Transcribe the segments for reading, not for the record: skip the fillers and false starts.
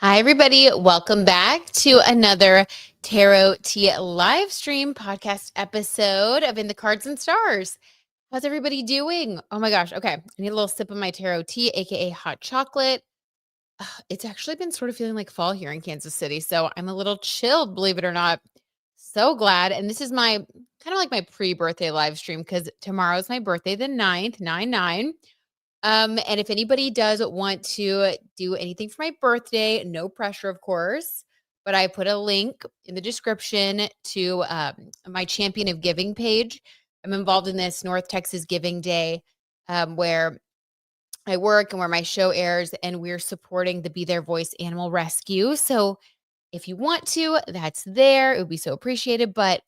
Hi, everybody. Welcome back to another Tarot Tea live stream podcast episode of In the Cards and Stars. How's everybody doing? Oh my gosh. Okay. I need a little sip of my tarot tea, aka hot chocolate. It's actually been sort of feeling like fall here in Kansas City. So I'm a little chilled, believe it or not. So glad. And this is my kind of like my pre-birthday live stream because tomorrow's my birthday, the 9th, 9/9. And if anybody does want to do anything for my birthday, no pressure, of course. But I put a link in the description to my Champion of Giving page. I'm involved in this North Texas Giving Day where I work and where my show airs, and we're supporting the Be Their Voice Animal Rescue. So if you want to, that's there. It would be so appreciated. But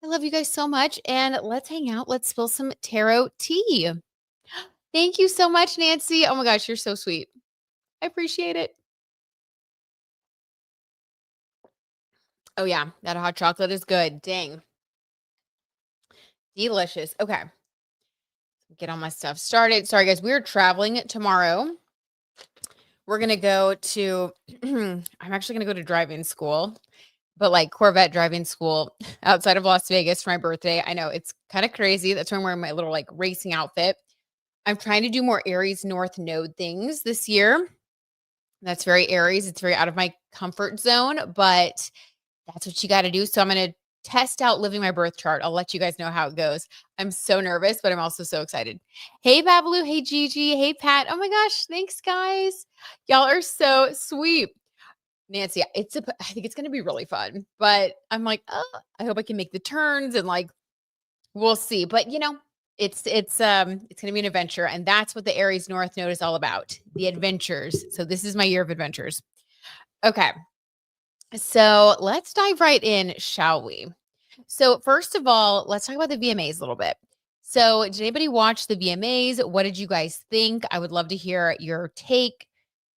I love you guys so much. And let's hang out. Let's spill some tarot tea. Thank you so much, Nancy. Oh my gosh, you're so sweet. I appreciate it. Oh yeah, that hot chocolate is good. Dang. Delicious. Okay. Get all my stuff started. Sorry guys, we're traveling tomorrow. We're going to go to I'm actually going to go to driving school, but like Corvette driving school outside of Las Vegas for my birthday. I know it's kind of crazy. That's why I'm wearing my little like racing outfit. I'm trying to do more Aries North Node things this year. That's very Aries. It's very out of my comfort zone, but that's what you got to do. So I'm going to test out living my birth chart. I'll let you guys know how it goes. I'm so nervous, but I'm also so excited. Hey, Babalu. Hey, Gigi. Hey, Pat. Oh my gosh. Thanks, guys. Y'all are so sweet. Nancy, I think it's going to be really fun, but I'm like, oh, I hope I can make the turns and like, we'll see. But you know, it's going to be an adventure. And that's what the Aries North Node is all about. The adventures. So this is my year of adventures. Okay. So let's dive right in, shall we? So, first of all, let's talk about the VMAs a little bit. So, did anybody watch the VMAs? What did you guys think? I would love to hear your take.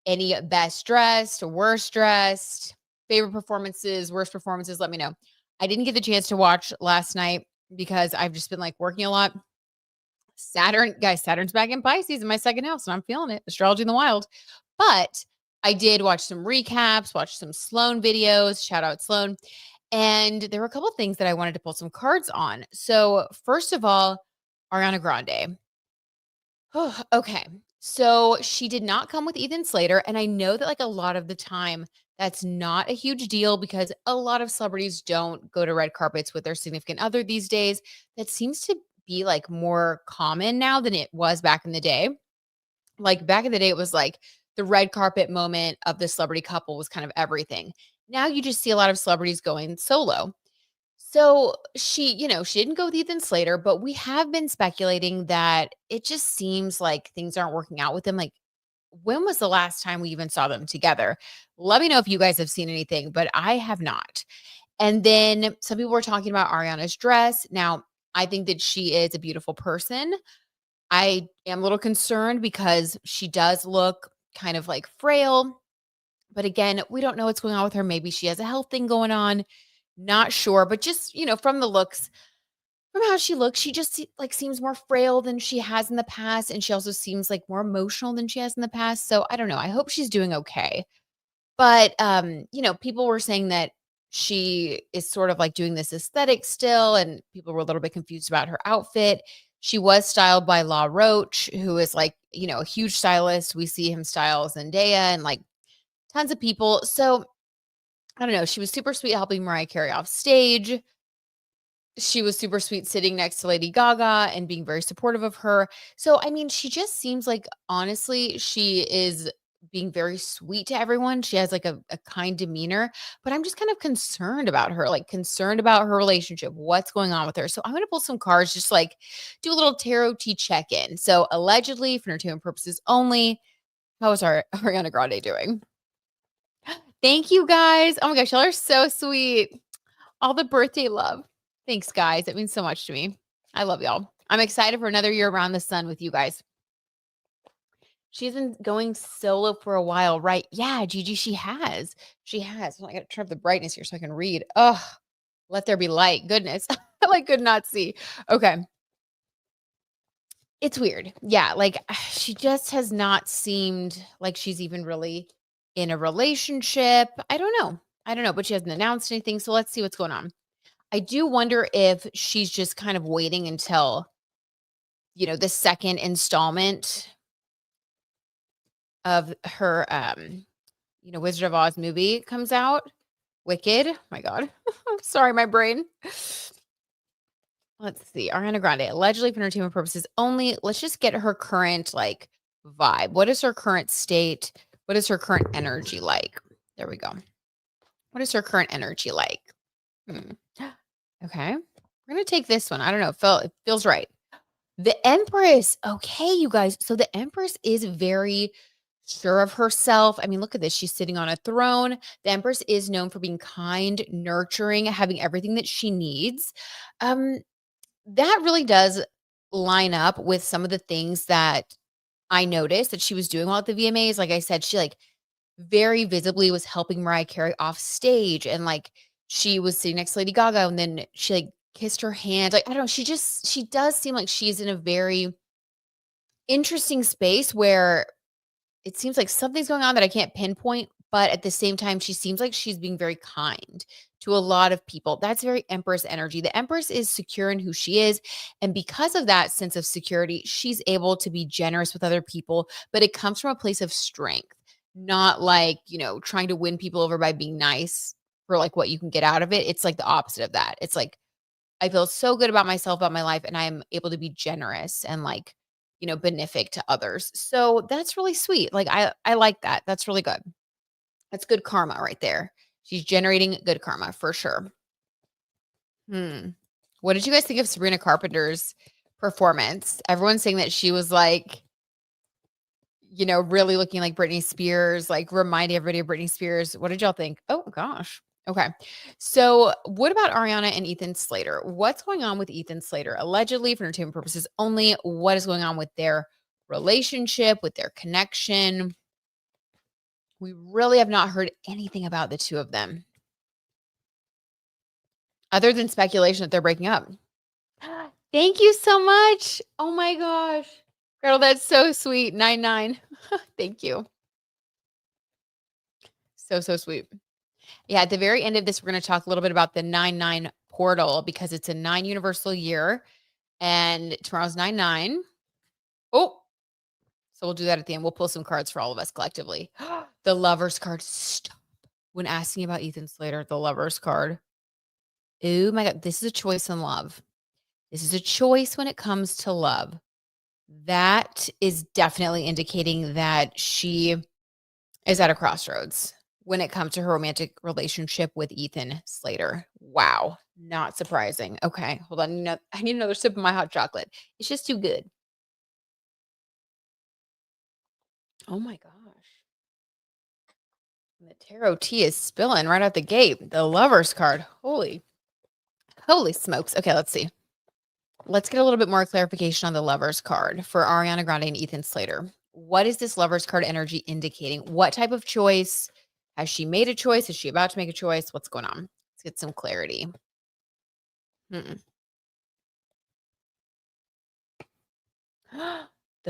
Any best dressed, worst dressed, favorite performances, worst performances? Let me know. I didn't get the chance to watch last night because I've just been like working a lot. Saturn's back in Pisces in my second house, and I'm feeling it. Astrology in the wild. But I did watch some recaps, watch some Sloan videos. Shout out Sloan. And there were a couple of things that I wanted to pull some cards on. So, first of all, Ariana Grande. Oh, okay. So she did not come with Ethan Slater. And I know that like a lot of the time that's not a huge deal because a lot of celebrities don't go to red carpets with their significant other these days. That seems to be like more common now than it was back in the day. Like back in the day, it was like the red carpet moment of the celebrity couple was kind of everything. Now you just see a lot of celebrities going solo. So she didn't go with Ethan Slater, but we have been speculating that it just seems like things aren't working out with them. Like, when was the last time we even saw them together? Let me know if you guys have seen anything, but I have not. And then some people were talking about Ariana's dress. Now, I think that she is a beautiful person. I am a little concerned because she does look kind of like frail. But again, we don't know what's going on with her. Maybe she has a health thing going on. Not sure, but just, from the looks, from how she looks, she just like seems more frail than she has in the past. And she also seems like more emotional than she has in the past. So I don't know. I hope she's doing okay. But people were saying that she is sort of like doing this aesthetic still, and people were a little bit confused about her outfit. She was styled by La Roche, who is like, a huge stylist. We see him style Zendaya and like tons of people. So I don't know. She was super sweet helping Mariah Carey off stage. She was super sweet sitting next to Lady Gaga and being very supportive of her. So, I mean, she just seems like, honestly, she is being very sweet to everyone. She has like a kind demeanor, but I'm just kind of concerned about her, like concerned about her relationship, what's going on with her. So, I'm going to pull some cards, just like do a little tarot tea check in. So, allegedly, for entertainment purposes only, how is our Ariana Grande doing? Thank you guys. Oh my gosh, y'all are so sweet. All the birthday love. Thanks, guys. It means so much to me. I love y'all. I'm excited for another year around the sun with you guys. She's been going solo for a while, right? Yeah, Gigi, she has. She has. I got to turn up the brightness here so I can read. Oh, let there be light. Goodness. I like could not see. Okay. It's weird. Yeah, like she just has not seemed like she's even really in a relationship. I don't know. I don't know, but she hasn't announced anything. So let's see what's going on. I do wonder if she's just kind of waiting until, the second installment of her, Wizard of Oz movie comes out. Wicked. My God. Sorry, my brain. Let's see. Ariana Grande, allegedly for entertainment purposes only. Let's just get her current vibe. What is her current state? What is her current energy like? There we go. What is her current energy like? Hmm. Okay. We're gonna take this one. I don't know. It feels right. The Empress. Okay, you guys. So the Empress is very sure of herself. I mean, look at this. She's sitting on a throne. The Empress is known for being kind, nurturing, having everything that she needs. Um, that really does line up with some of the things that I noticed that she was doing while at the VMAs. Like I said, she very visibly was helping Mariah Carey off stage, and she was sitting next to Lady Gaga, and then she kissed her hand. I don't know. She does seem like she's in a very interesting space where it seems like something's going on that I can't pinpoint, but at the same time, she seems like she's being very kind to a lot of people. That's very Empress energy. The Empress is secure in who she is. And because of that sense of security, she's able to be generous with other people, but it comes from a place of strength, not trying to win people over by being nice for what you can get out of it. It's the opposite of that. It's I feel so good about myself, about my life, and I'm able to be generous and benefic to others. So that's really sweet. I like that. That's really good. That's good karma right there. She's generating good karma for sure. What did you guys think of Sabrina Carpenter's performance? Everyone's saying that she was really looking like Britney Spears, reminding everybody of Britney Spears. What did y'all think? Oh gosh. Okay. So, what about Ariana and Ethan Slater? What's going on with Ethan Slater? Allegedly, for entertainment purposes only, what is going on with their relationship, with their connection? We really have not heard anything about the two of them other than speculation that they're breaking up. Thank you so much. Oh my gosh. Girl, that's so sweet. 99. Thank you. So, so sweet. Yeah, at the very end of this, we're going to talk a little bit about the 9/9 portal because it's a 9 universal year and tomorrow's 9/9. Oh, so we'll do that at the end. We'll pull some cards for all of us collectively. The Lover's card. Stop. When asking about Ethan Slater, the Lover's card. Oh my God. This is a choice in love. This is a choice when it comes to love. That is definitely indicating that she is at a crossroads when it comes to her romantic relationship with Ethan Slater. Wow. Not surprising. Okay. Hold on. I need another sip of my hot chocolate. It's just too good. Oh my gosh. The tarot tea is spilling right out the gate. The Lover's card. Holy smokes. Okay, let's see. Let's get a little bit more clarification on the Lover's card for Ariana Grande and Ethan Slater. What is this Lover's card energy indicating? What type of choice? Has she made a choice? Is she about to make a choice? What's going on? Let's get some clarity. The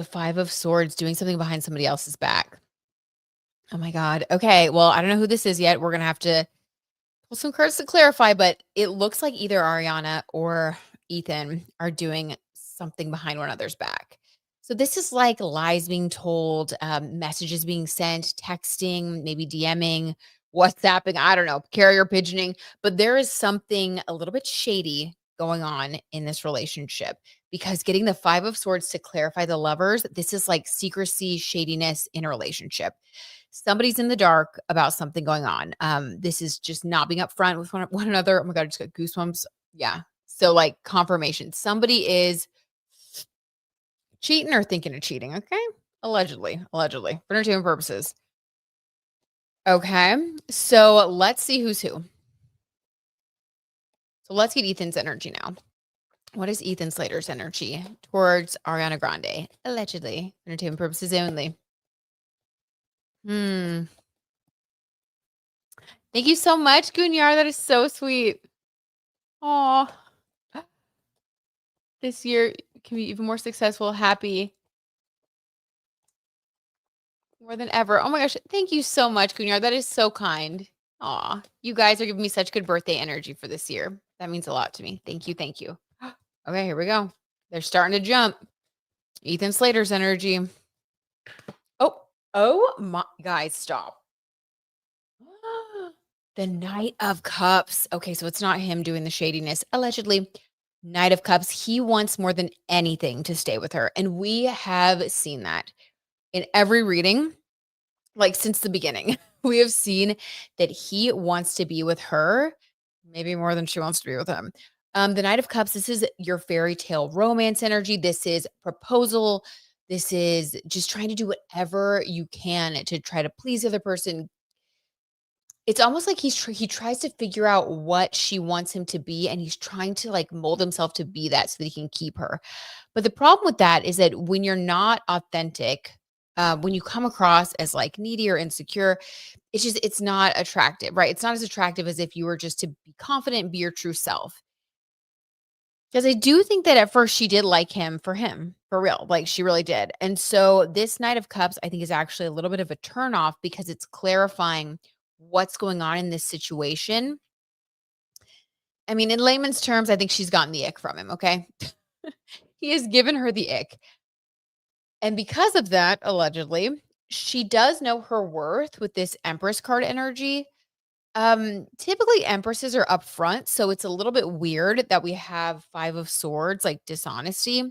Five of Swords doing something behind somebody else's back. Oh my God. Okay. Well, I don't know who this is yet. We're going to have to pull some cards to clarify, but it looks like either Ariana or Ethan are doing something behind one another's back. So this is like lies being told, messages being sent, texting, maybe DMing, WhatsApping, I don't know, carrier pigeoning, but there is something a little bit shady going on in this relationship because getting the Five of Swords to clarify the lovers, this is like secrecy, shadiness in a relationship. Somebody's in the dark about something going on. This is just not being upfront with one another. Oh my God, I just got goosebumps. Yeah. So confirmation. Somebody is cheating or thinking of cheating. Okay. Allegedly for entertainment purposes. Okay. So let's see who's who. So let's get Ethan's energy now. What is Ethan Slater's energy towards Ariana Grande? Allegedly for entertainment purposes only. Thank you so much, Gunyar. That is so sweet. Aw. This year can be even more successful, happy. More than ever. Oh my gosh. Thank you so much, Kunyar. That is so kind. Aw. You guys are giving me such good birthday energy for this year. That means a lot to me. Thank you. Thank you. Okay, here we go. They're starting to jump. Ethan Slater's energy. Oh my guys, stop. The Knight of Cups. Okay, so it's not him doing the shadiness. Allegedly, Knight of Cups, he wants more than anything to stay with her. And we have seen that in every reading, like since the beginning. We have seen that he wants to be with her, maybe more than she wants to be with him. The Knight of Cups, this is your fairy tale romance energy. This is proposal. This is just trying to do whatever you can to try to please the other person. It's almost like he tries to figure out what she wants him to be, and he's trying to, like, mold himself to be that so that he can keep her. But the problem with that is that when you're not authentic, when you come across as, like, needy or insecure, it's not attractive, right? It's not as attractive as if you were just to be confident and be your true self. Because I do think that at first she did like him, for real, like, she really did. And so this Knight of Cups, I think, is actually a little bit of a turnoff because it's clarifying what's going on in this situation. I mean, in layman's terms, I think she's gotten the ick from him, okay? He has given her the ick. And because of that, allegedly, she does know her worth with this Empress card energy. Typically empresses are up front, so it's a little bit weird that we have 5 of swords, like dishonesty.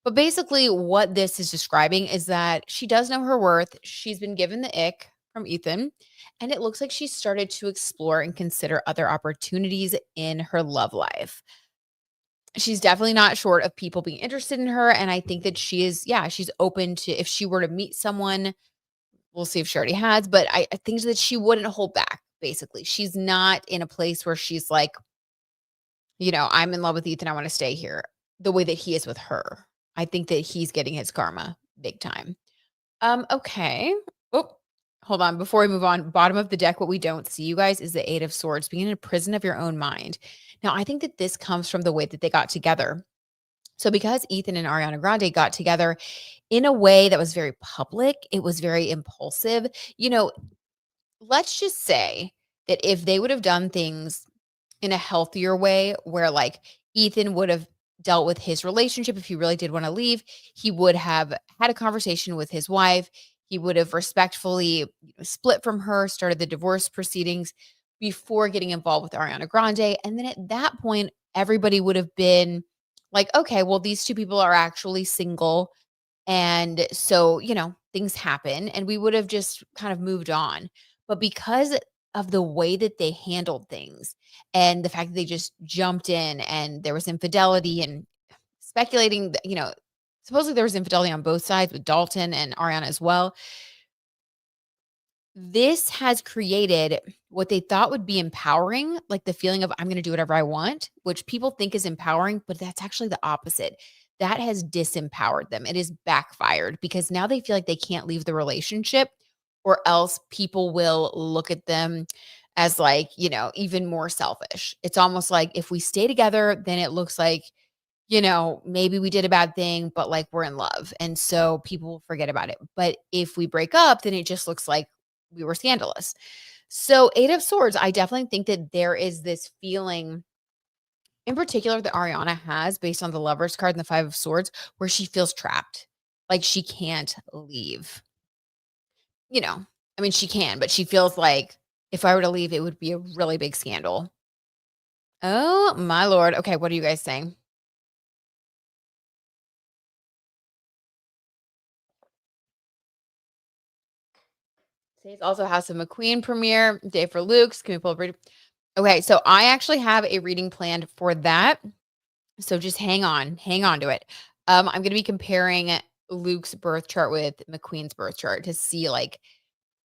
But basically what this is describing is that she does know her worth. She's been given the ick from Ethan, and it looks like she started to explore and consider other opportunities in her love life. She's definitely not short of people being interested in her, and I think that she is, yeah, she's open to, if she were to meet someone, we'll see if she already has, but I think that she wouldn't hold back, basically. She's not in a place where she's like, I'm in love with Ethan, I wanna stay here, the way that he is with her. I think that he's getting his karma big time. Okay. Oh, hold on, before we move on, bottom of the deck, what we don't see, you guys, is the 8 of Swords, being in a prison of your own mind. Now, I think that this comes from the way that they got together. So because Ethan and Ariana Grande got together in a way that was very public, it was very impulsive. You know, let's just say that if they would have done things in a healthier way where, like, Ethan would have dealt with his relationship if he really did want to leave, he would have had a conversation with his wife, he would have respectfully, split from her, started the divorce proceedings before getting involved with Ariana Grande, and then at that point everybody would have been like, okay, well, these two people are actually single, and so, things happen, and we would have just kind of moved on. But because of the way that they handled things and the fact that they just jumped in and there was infidelity and speculating that, supposedly there was infidelity on both sides with Dalton and Ariana as well. This has created what they thought would be empowering, like the feeling of I'm going to do whatever I want, which people think is empowering, but that's actually the opposite. That has disempowered them. It is backfired because now they feel like they can't leave the relationship or else people will look at them as, like, even more selfish. It's almost like if we stay together, then it looks like, maybe we did a bad thing, but, like, we're in love. And so people will forget about it. But if we break up, then it just looks like we were scandalous. So 8 of Swords, I definitely think that there is this feeling in particular that Ariana has based on the Lovers card and the 5 of Swords where she feels trapped. Like she can't leave. You know, I mean, she can, but she feels like if I were to leave, it would be a really big scandal. Oh my lord. Okay, what are you guys saying? Today's also House of McQueen premiere, day for Luke's. Can we pull up reading? Okay, so I actually have a reading planned for that. So just hang on to it. I'm gonna be comparing Luke's birth chart with McQueen's birth chart to see, like,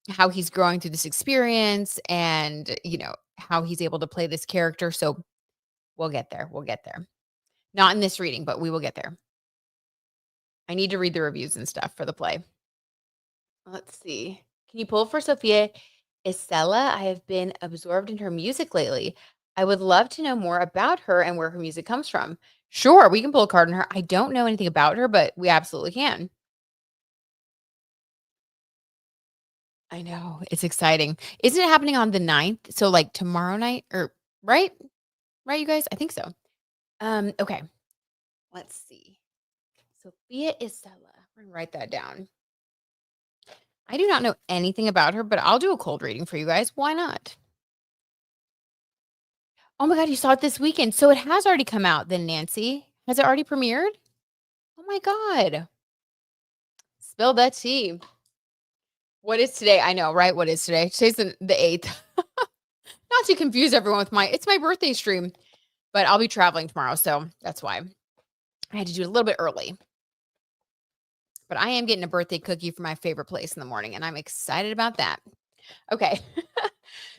how he's growing through this experience and, how he's able to play this character. So we'll get there. We'll get there. Not in this reading, but we will get there. I need to read the reviews and stuff for the play. Let's see. Can you pull for Sophia Isella? I have been absorbed in her music lately. I would love to know more about her and where her music comes from. Sure, we can pull a card on her. I don't know anything about her, but we absolutely can. I know. It's exciting. Isn't it happening on the 9th? So, like, tomorrow night or right? Right, you guys? I think so. Okay. Let's see. Sophia Isella. We're gonna write that down. I do not know anything about her, but I'll do a cold reading for you guys. Why not? Oh my god, you saw it this weekend. So it has already come out then, Nancy. Has it already premiered? Oh my god. Spill that tea. What is today? I know, right? What is today? Today's the 8th. Not to confuse everyone with it's my birthday stream, but I'll be traveling tomorrow, so that's why I had to do it a little bit early. But I am getting a birthday cookie from my favorite place in the morning, and I'm excited about that. Okay.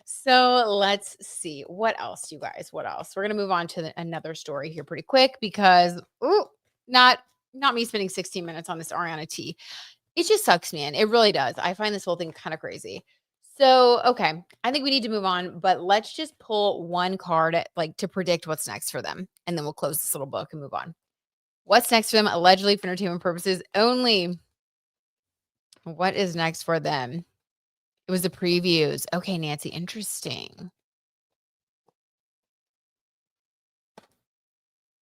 So let's see. What else, you guys? What else? We're gonna move on to another story here pretty quick because not not me spending 16 minutes on this Ariana T. It just sucks, man. It really does. I find this whole thing kind of crazy. So, okay, I think we need to move on, but let's just pull one card like to predict what's next for them, and then we'll close this little book and move on. What's next for them? Allegedly for entertainment purposes only. What is next for them? It was the previews. Okay, Nancy, interesting.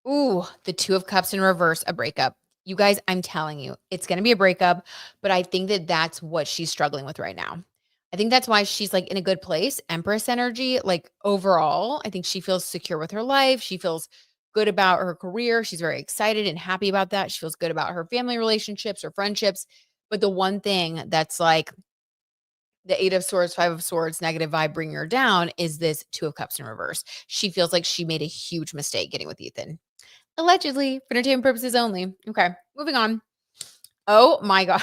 Ooh, the 2 of cups in reverse, a breakup. You guys, I'm telling you, it's gonna be a breakup, but I think that that's what she's struggling with right now. I think that's why she's, like, in a good place, Empress energy, like, overall, I think she feels secure with her life, she feels good about her career, she's very excited and happy about that, she feels good about her family relationships, her friendships, but the one thing that's, like, the 8 of swords, 5 of swords, negative vibe bringing her down is this 2 of cups in reverse. She feels like she made a huge mistake getting with Ethan. Allegedly, for entertainment purposes only. Okay, moving on. Oh my god.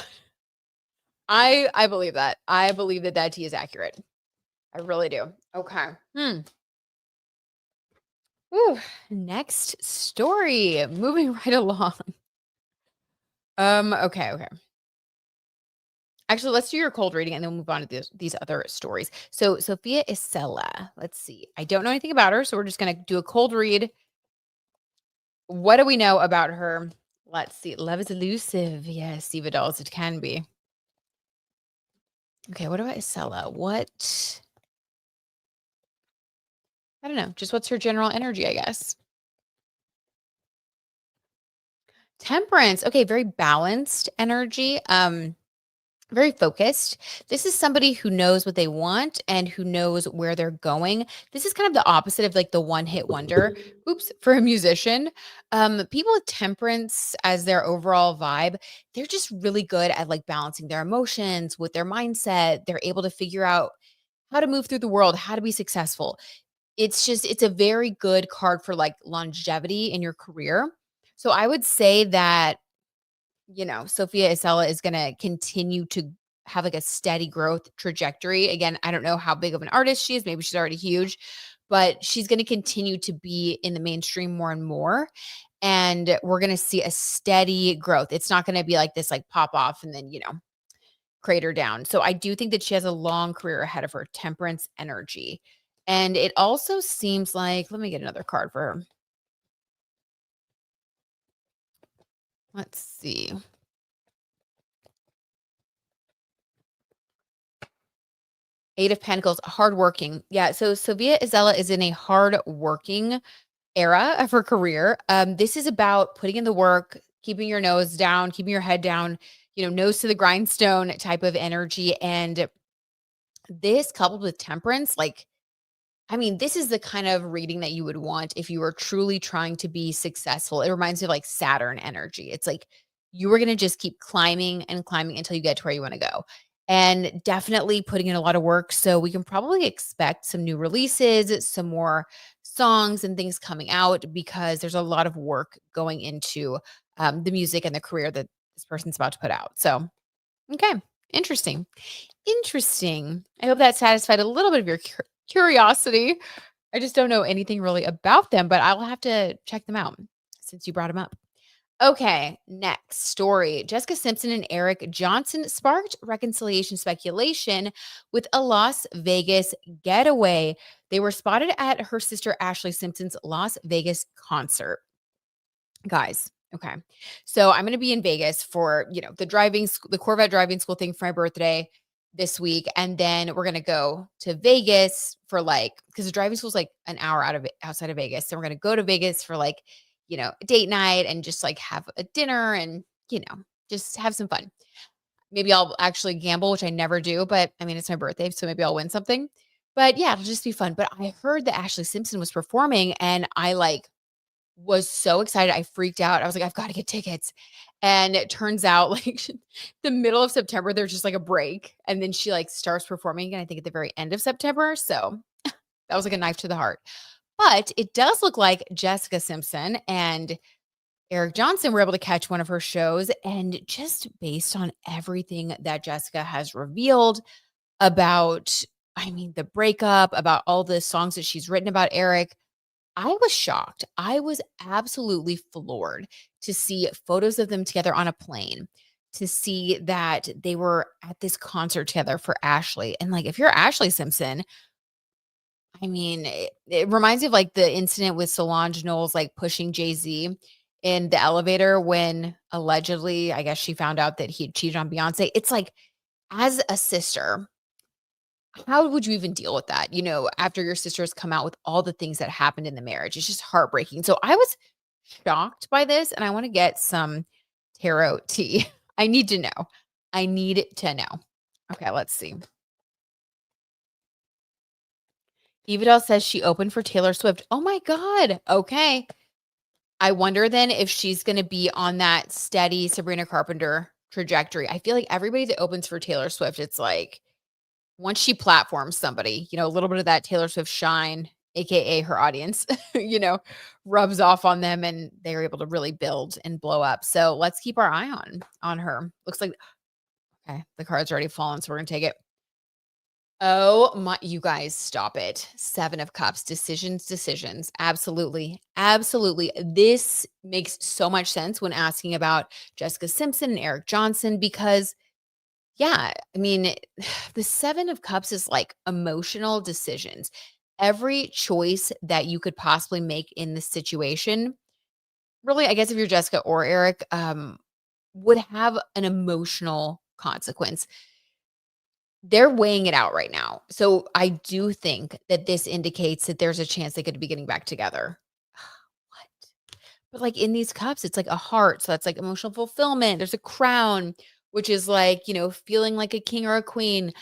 I believe that. I believe that that tea is accurate. I really do. Okay. Woo. Next story. Moving right along. Okay. Actually, let's do your cold reading and then we'll move on to these other stories. So, Sophia Isella. Let's see. I don't know anything about her, so we're just going to do a cold read. What do we know about her? Let's see. Love is elusive. Yes, Eva dolls, it can be. Okay, what about Isella? What? I don't know. Just what's her general energy, I guess. Temperance. Okay, very balanced energy. Very focused. This is somebody who knows what they want and who knows where they're going. This is kind of the opposite of like the one-hit wonder. Oops, for a musician. People with temperance as their overall vibe, they're just really good at like balancing their emotions with their mindset. They're able to figure out how to move through the world, how to be successful. It's a very good card for like longevity in your career. So I would say that, Sophia Isella is going to continue to have like a steady growth trajectory. Again, I don't know how big of an artist she is. Maybe she's already huge, but she's going to continue to be in the mainstream more and more. And we're going to see a steady growth. It's not going to be like this, like pop off and then, crater down. So I do think that she has a long career ahead of her, temperance energy. And it also seems like, let me get another card for her. Let's see. Eight of Pentacles, hardworking. Yeah. So Sophia Isella is in a hardworking era of her career. This is about putting in the work, keeping your nose down, keeping your head down, nose to the grindstone type of energy. And this coupled with temperance, like, I mean, this is the kind of reading that you would want if you were truly trying to be successful. It reminds me of like Saturn energy. It's like you were going to just keep climbing and climbing until you get to where you want to go. And definitely putting in a lot of work. So we can probably expect some new releases, some more songs and things coming out because there's a lot of work going into the music and the career that this person's about to put out. So, okay, interesting. Interesting. I hope that satisfied a little bit of your curiosity. I just don't know anything really about them, but I'll have to check them out since you brought them up. Okay, next story. Jessica Simpson and Eric Johnson sparked reconciliation speculation with a Las Vegas getaway. They were spotted at her sister Ashley Simpson's Las Vegas concert. Guys, okay. So I'm going to be in Vegas for, the Corvette driving school thing for my birthday. this week, and then we're gonna go to Vegas for like because the driving school's like an hour outside of Vegas. So we're gonna go to Vegas for like, a date night and just like have a dinner and, just have some fun. Maybe I'll actually gamble, which I never do, but I mean, it's my birthday, so maybe I'll win something. But yeah, it'll just be fun. But I heard that Ashley Simpson was performing and I like was so excited. I freaked out. I was like, I've got to get tickets. And it turns out like the middle of September, there's just like a break. And then she like starts performing again, I think at the very end of September. So that was like a knife to the heart. But it does look like Jessica Simpson and Eric Johnson were able to catch one of her shows. And just based on everything that Jessica has revealed about, I mean, the breakup, about all the songs that she's written about Eric, I was shocked. I was absolutely floored to see photos of them together on a plane, to see that they were at this concert together for Ashley. And like, if you're Ashley Simpson, I mean, it reminds me of like the incident with Solange Knowles, like pushing Jay-Z in the elevator when allegedly, I guess she found out that he had cheated on Beyonce. It's like, as a sister, how would you even deal with that, after your sister has come out with all the things that happened in the marriage? It's just heartbreaking. So I was shocked by this, and I want to get some tarot tea. I need to know. I need to know. Okay, let's see. Evidel says she opened for Taylor Swift. Oh my God. Okay. I wonder then if she's going to be on that steady Sabrina Carpenter trajectory. I feel like everybody that opens for Taylor Swift, it's like, once she platforms somebody, a little bit of that Taylor Swift shine, AKA her audience, rubs off on them and they're able to really build and blow up. So let's keep our eye on her. Looks like, okay, the card's already fallen, so we're going to take it. Oh my, you guys, stop it. 7 of Cups, decisions. Absolutely. Absolutely. This makes so much sense when asking about Jessica Simpson and Eric Johnson because yeah, I mean, the 7 of Cups is like emotional decisions. Every choice that you could possibly make in this situation, really, I guess if you're Jessica or Eric, would have an emotional consequence. They're weighing it out right now. So I do think that this indicates that there's a chance they could be getting back together. What? But like in these cups, it's like a heart. So that's like emotional fulfillment. There's a crown, which is like, feeling like a king or a queen.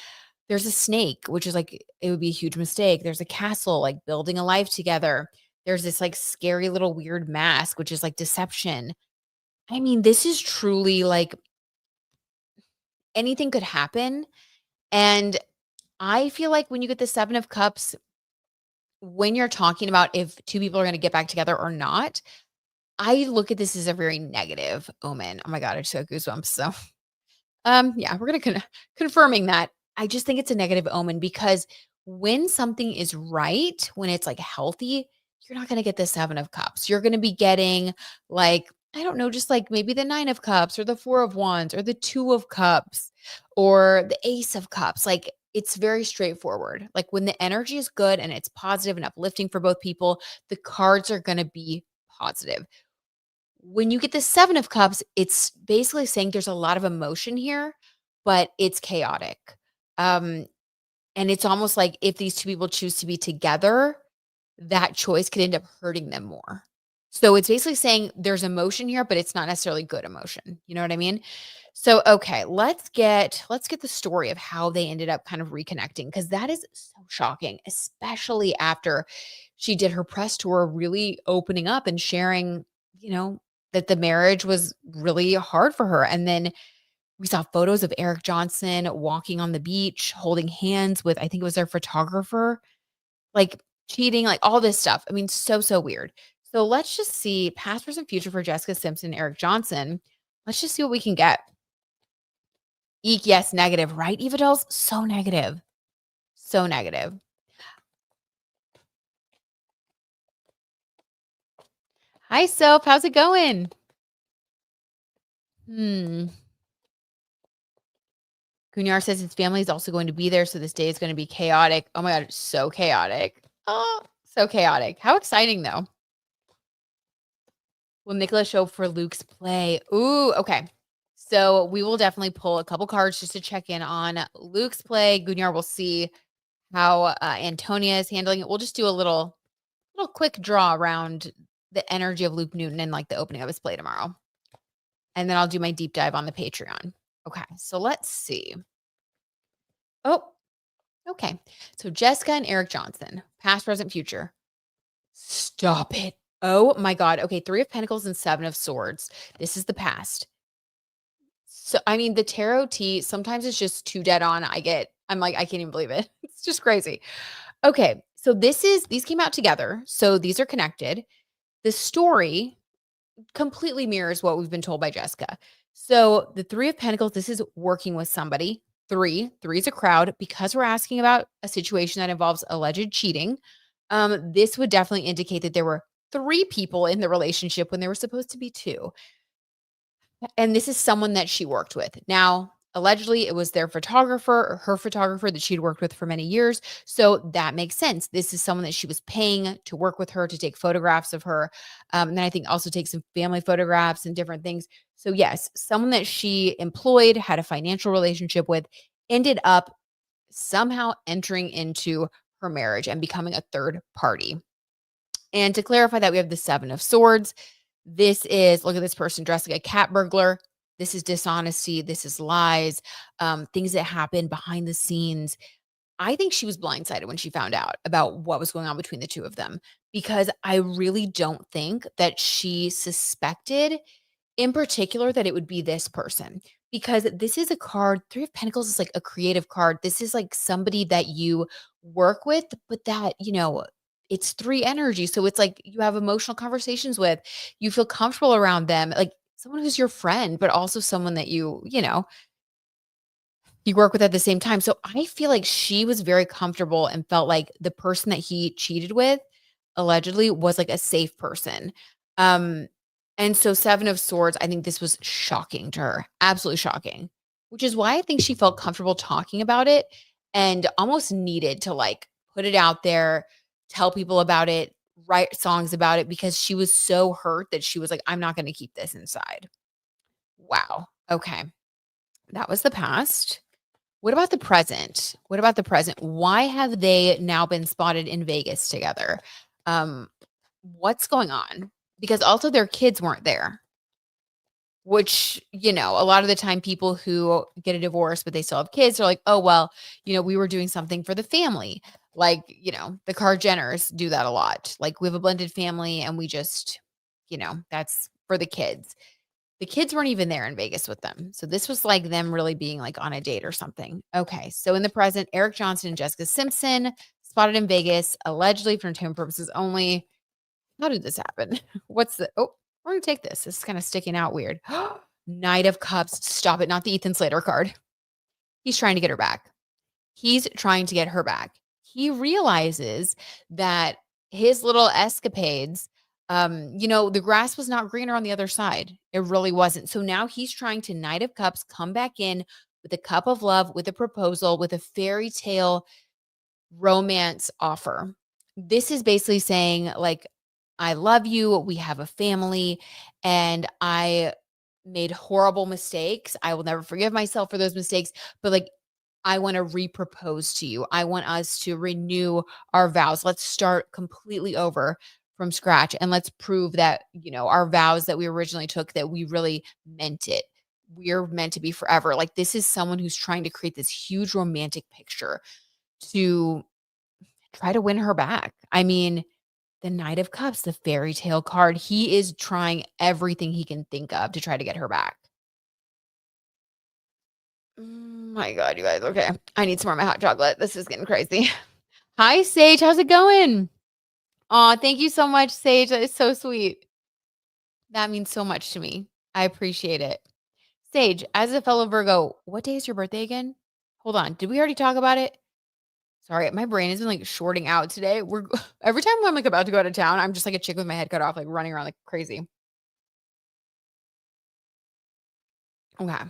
There's a snake, which is like, it would be a huge mistake. There's a castle, like building a life together. There's this like scary little weird mask, which is like deception. I mean, this is truly like anything could happen. And I feel like when you get the 7 of Cups, when you're talking about if 2 people are going to get back together or not, I look at this as a very negative omen. Oh my God, I just got goosebumps. So yeah, we're gonna confirming that. I just think it's a negative omen because when something is right, when it's like healthy, you're not gonna get the 7 of Cups. You're gonna be getting like, I don't know, just like maybe the 9 of Cups or the 4 of Wands or the 2 of Cups or the Ace of Cups. Like it's very straightforward. Like when the energy is good and it's positive and uplifting for both people, the cards are gonna be positive. When you get the 7 of Cups, it's basically saying there's a lot of emotion here, but it's chaotic. Um, and it's almost like if these 2 people choose to be together, that choice could end up hurting them more. So it's basically saying there's emotion here, but it's not necessarily good emotion. You know what I mean? So okay, let's get the story of how they ended up kind of reconnecting because that is so shocking, especially after she did her press tour, really opening up and sharing, that the marriage was really hard for her. And then we saw photos of Eric Johnson walking on the beach, holding hands with, I think it was their photographer, like cheating, like all this stuff. I mean, so weird. So let's just see past, present, future for Jessica Simpson and Eric Johnson. Let's just see what we can get. Eek, yes, negative, right? Evadels? So negative. So negative. Hi, Soph. How's it going? Gunyar says his family is also going to be there, so this day is going to be chaotic. Oh my God, it's so chaotic. Oh, so chaotic. How exciting, though. Will Nicola show up for Luke's play? Ooh, okay. So we will definitely pull a couple cards just to check in on Luke's play. Gunyar will see how Antonia is handling it. We'll just do a little quick draw around the energy of Luke Newton and like the opening of his play tomorrow. And then I'll do my deep dive on the Patreon. Okay, so let's see. Oh, okay. So Jessica and Eric Johnson, past, present, future. Stop it. Oh my God. Okay, Three of Pentacles and Seven of Swords. This is the past. So, I mean, the tarot tea, sometimes it's just too dead on. I'm like, I can't even believe it. It's just crazy. Okay, so these came out together. So these are connected. The story completely mirrors what we've been told by Jessica. So the Three of Pentacles, this is working with somebody. Three is a crowd because we're asking about a situation that involves alleged cheating. This would definitely indicate that there were three people in the relationship when there were supposed to be two. And this is someone that she worked with. Now, allegedly, it was their photographer or her photographer that she'd worked with for many years. So that makes sense. This is someone that she was paying to work with her to take photographs of her. And then I think also take some family photographs and different things. So, yes, someone that she employed, had a financial relationship with, ended up somehow entering into her marriage and becoming a third party. And to clarify that, we have the Seven of Swords. This is, look at this person dressed like a cat burglar. This is dishonesty. This is lies, things that happen behind the scenes. I think she was blindsided when she found out about what was going on between the two of them because I really don't think that she suspected in particular that it would be this person because this is a card. Three of Pentacles is like a creative card. This is like somebody that you work with, but that, it's three energy. So it's like you have emotional conversations with, you feel comfortable around them, like someone who's your friend, but also someone that you work with at the same time. So I feel like she was very comfortable and felt like the person that he cheated with allegedly was like a safe person. Um, and so Seven of Swords, I think this was shocking to her, absolutely shocking, which is why I think she felt comfortable talking about it and almost needed to like put it out there, tell people about it, write songs about it because she was so hurt that she was like, I'm not going to keep this inside. Wow. Okay. That was the past. What about the present? What about the present? Why have they now been spotted in Vegas together? Um, what's going on? Because also their kids weren't there, which, a lot of the time people who get a divorce, but they still have kids are like, oh, well, we were doing something for the family. Like, the Carr Jenners do that a lot. Like we have a blended family and we just, that's for the kids. The kids weren't even there in Vegas with them. So this was like them really being like on a date or something. Okay. So in the present, Eric Johnson and Jessica Simpson spotted in Vegas, allegedly for entertainment purposes only. How did this happen? We're going to take this. This is kind of sticking out weird. Knight of Cups. Stop it. Not the Ethan Slater card. He's trying to get her back. He's trying to get her back. He realizes that his little escapades, the grass was not greener on the other side. It really wasn't. So now he's trying to Knight of Cups come back in with a cup of love, with a proposal, with a fairy tale romance offer. This is basically saying, like, I love you. We have a family, and I made horrible mistakes. I will never forgive myself for those mistakes. But like, I want to repropose to you. I want us to renew our vows. Let's start completely over from scratch and let's prove that, our vows that we originally took, that we really meant it. We're meant to be forever. Like this is someone who's trying to create this huge romantic picture to try to win her back. I mean, the Knight of Cups, the fairy tale card, he is trying everything he can think of to try to get her back. My God, you guys. Okay. I need some more of my hot chocolate. This is getting crazy. Hi, Sage. How's it going? Aw, thank you so much, Sage. That is so sweet. That means so much to me. I appreciate it. Sage, as a fellow Virgo, what day is your birthday again? Hold on. Did we already talk about it? Sorry, my brain has been like shorting out today. Every time I'm like about to go out of town, I'm just like a chick with my head cut off, like running around like crazy. Okay.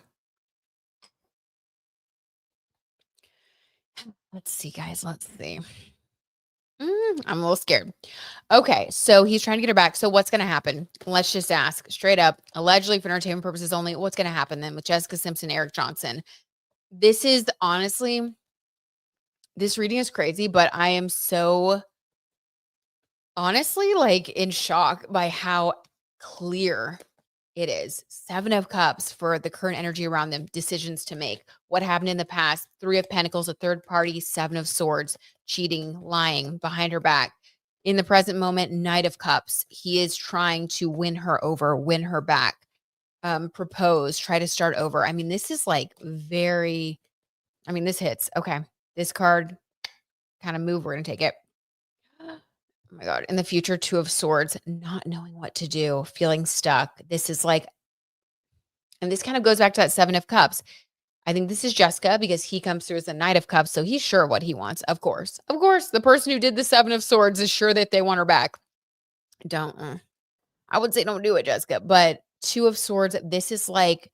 Let's see, guys. Let's see. I'm a little scared. Okay, so he's trying to get her back. So what's going to happen? Let's just ask straight up. Allegedly for entertainment purposes only. What's going to happen then with Jessica Simpson, Eric Johnson? This is honestly, this reading is crazy, but I am so honestly like in shock by how clear it is. 7 of Cups for the current energy around them, decisions to make. What happened in the past? 3 of Pentacles, a third party, 7 of Swords, cheating, lying behind her back. In the present moment, Knight of Cups. He is trying to win her over, win her back, propose, try to start over. I mean, this is like very, I mean, this hits. Okay. This card kind of move. We're going to take it. Oh my God. In the future, 2 of Swords, not knowing what to do, feeling stuck. This is like, and this kind of goes back to that 7 of Cups. I think this is Jessica because he comes through as a Knight of Cups. So he's sure what he wants. Of course. Of course. The person who did the 7 of Swords is sure that they want her back. Don't. I would say don't do it, Jessica. But 2 of Swords, this is like,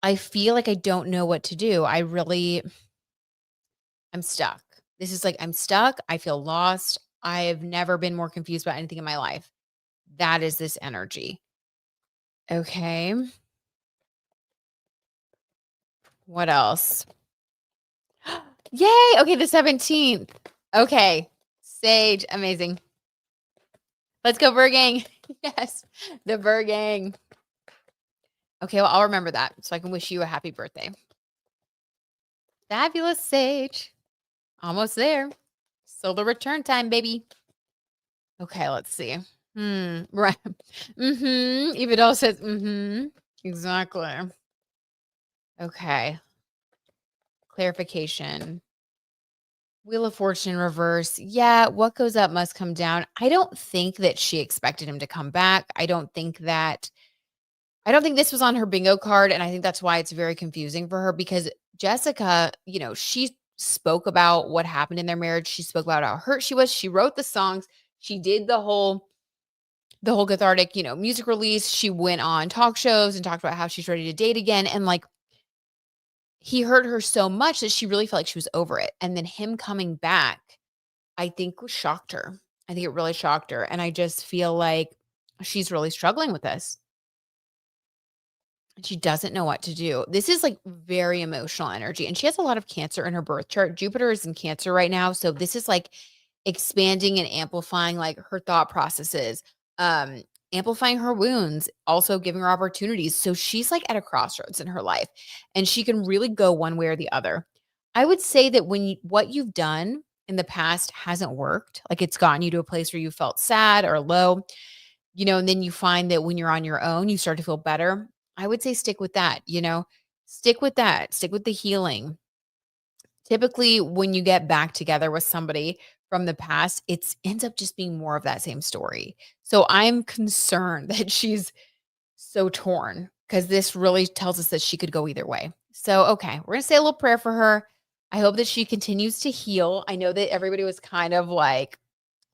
I feel like I don't know what to do. I'm stuck. This is like, I'm stuck. I feel lost. I've never been more confused about anything in my life. That is this energy. Okay. What else? Yay. Okay. The 17th. Okay. Sage. Amazing. Let's go, Virgang. Yes. The Virgang. Okay. Well, I'll remember that so I can wish you a happy birthday. Fabulous Sage. Almost there. So the return time, baby. Okay. Let's see. Right. Even says, exactly. Okay. Clarification. Wheel of Fortune reverse. Yeah, what goes up must come down. I don't think that she expected him to come back. I don't think this was on her bingo card. And I think that's why it's very confusing for her because Jessica, she spoke about what happened in their marriage. She spoke about how hurt she was. She wrote the songs. She did the whole cathartic, music release. She went on talk shows and talked about how she's ready to date again. And like, he hurt her so much that she really felt like she was over it. And then him coming back, I think shocked her. I think it really shocked her. And I just feel like she's really struggling with this. She doesn't know what to do. This is like very emotional energy. And she has a lot of Cancer in her birth chart. Jupiter is in Cancer right now. So this is like expanding and amplifying like her thought processes, amplifying her wounds, also giving her opportunities. So she's like at a crossroads in her life and she can really go one way or the other. I would say that what you've done in the past hasn't worked, like it's gotten you to a place where you felt sad or low, and then you find that when you're on your own, you start to feel better. I would say stick with that, stick with that, stick with the healing. Typically, when you get back together with somebody from the past, it ends up just being more of that same story. So I'm concerned that she's so torn because this really tells us that she could go either way. So, okay, we're going to say a little prayer for her. I hope that she continues to heal. I know that everybody was kind of like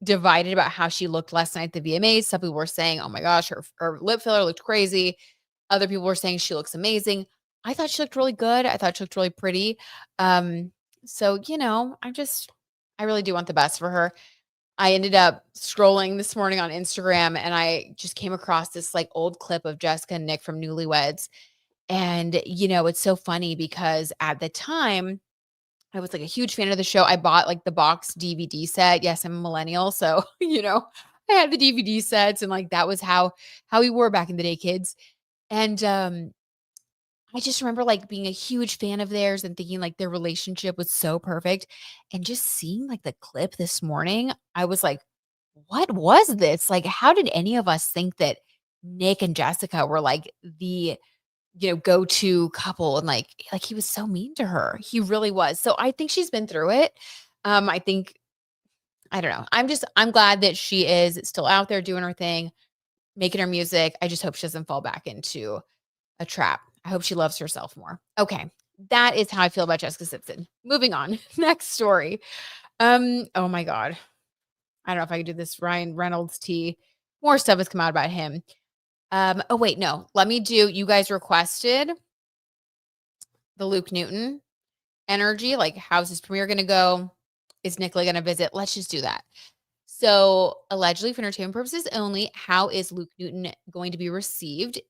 divided about how she looked last night at the VMAs. Some people were saying, oh my gosh, her lip filler looked crazy. Other people were saying she looks amazing. I thought she looked really good. I thought she looked really pretty. So, I really do want the best for her. I ended up scrolling this morning on Instagram and I just came across this like old clip of Jessica and Nick from Newlyweds. And, it's so funny because at the time, I was like a huge fan of the show. I bought like the box DVD set. Yes, I'm a millennial. So, I had the DVD sets and like that was how we were back in the day, kids. And I just remember like being a huge fan of theirs and thinking like their relationship was so perfect. And just seeing like the clip this morning, I was like, what was this? Like, how did any of us think that Nick and Jessica were like the, go-to couple? And like he was so mean to her. He really was. So I think she's been through it. I don't know. I'm glad that she is still out there doing her thing, making her music. I just hope she doesn't fall back into a trap. I hope she loves herself more. Okay. That is how I feel about Jessica Simpson. Moving on. Next story. Oh my God. I don't know if I could do this. Ryan Reynolds tea. More stuff has come out about him. Oh wait, no. Let me do. You guys requested the Luke Newton energy. Like, how's his premiere gonna go? Is Nicola going to visit? Let's just do that. So, allegedly for entertainment purposes only, how is Luke Newton going to be received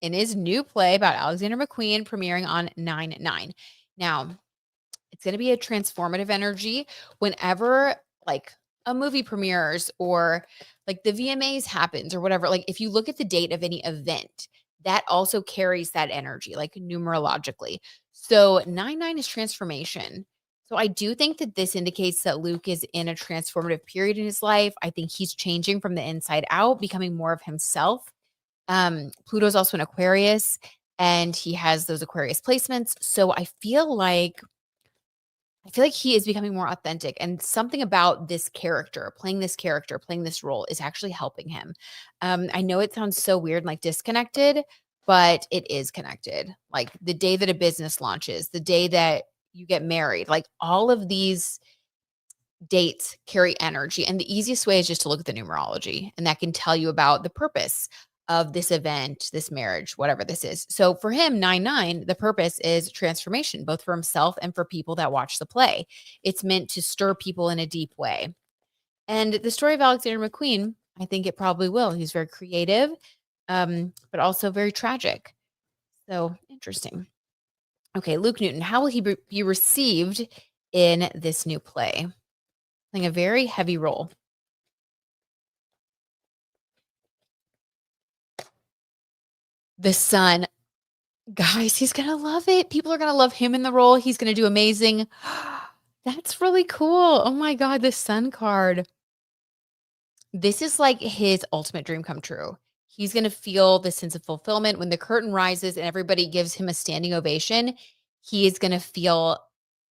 in his new play about Alexander McQueen premiering on 9/9? Now, it's going to be a transformative energy whenever like a movie premieres or like the VMAs happens or whatever. Like if you look at the date of any event, that also carries that energy, like numerologically. So 9/9 is transformation. So I do think that this indicates that Luke is in a transformative period in his life. I think he's changing from the inside out, becoming more of himself. Pluto's also an Aquarius and he has those Aquarius placements. So I feel like he is becoming more authentic, and something about this character, playing this role is actually helping him. I know it sounds so weird and like disconnected, but it is connected. Like the day that a business launches, the day that you get married, like all of these dates carry energy. And the easiest way is just to look at the numerology, and that can tell you about the purpose of this event, this marriage, whatever this is. So for him, 9/9, the purpose is transformation, both for himself and for people that watch the play. It's meant to stir people in a deep way. And the story of Alexander McQueen, I think it probably will. He's very creative, but also very tragic. So interesting. Okay, Luke Newton, how will he be received in this new play? Playing a very heavy role. The son, guys, he's gonna love it. People are gonna love him in the role. He's gonna do amazing. That's really cool. Oh my god, the sun card. This is like his ultimate dream come true. He's gonna feel the sense of fulfillment when the curtain rises and everybody gives him a standing ovation. He is gonna feel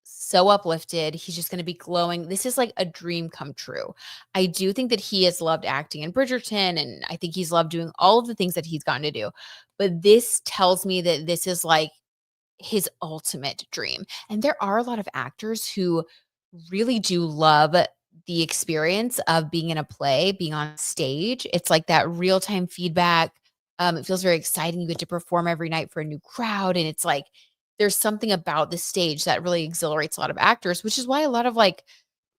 so uplifted. He's just gonna be glowing. This is like a dream come true. I do think that he has loved acting in Bridgerton, and I think he's loved doing all of the things that he's gotten to do. But this tells me that this is like his ultimate dream. And there are a lot of actors who really do love the experience of being in a play, being on stage. It's like that real-time feedback. It feels very exciting. You get to perform every night for a new crowd. And it's like there's something about the stage that really exhilarates a lot of actors, which is why a lot of like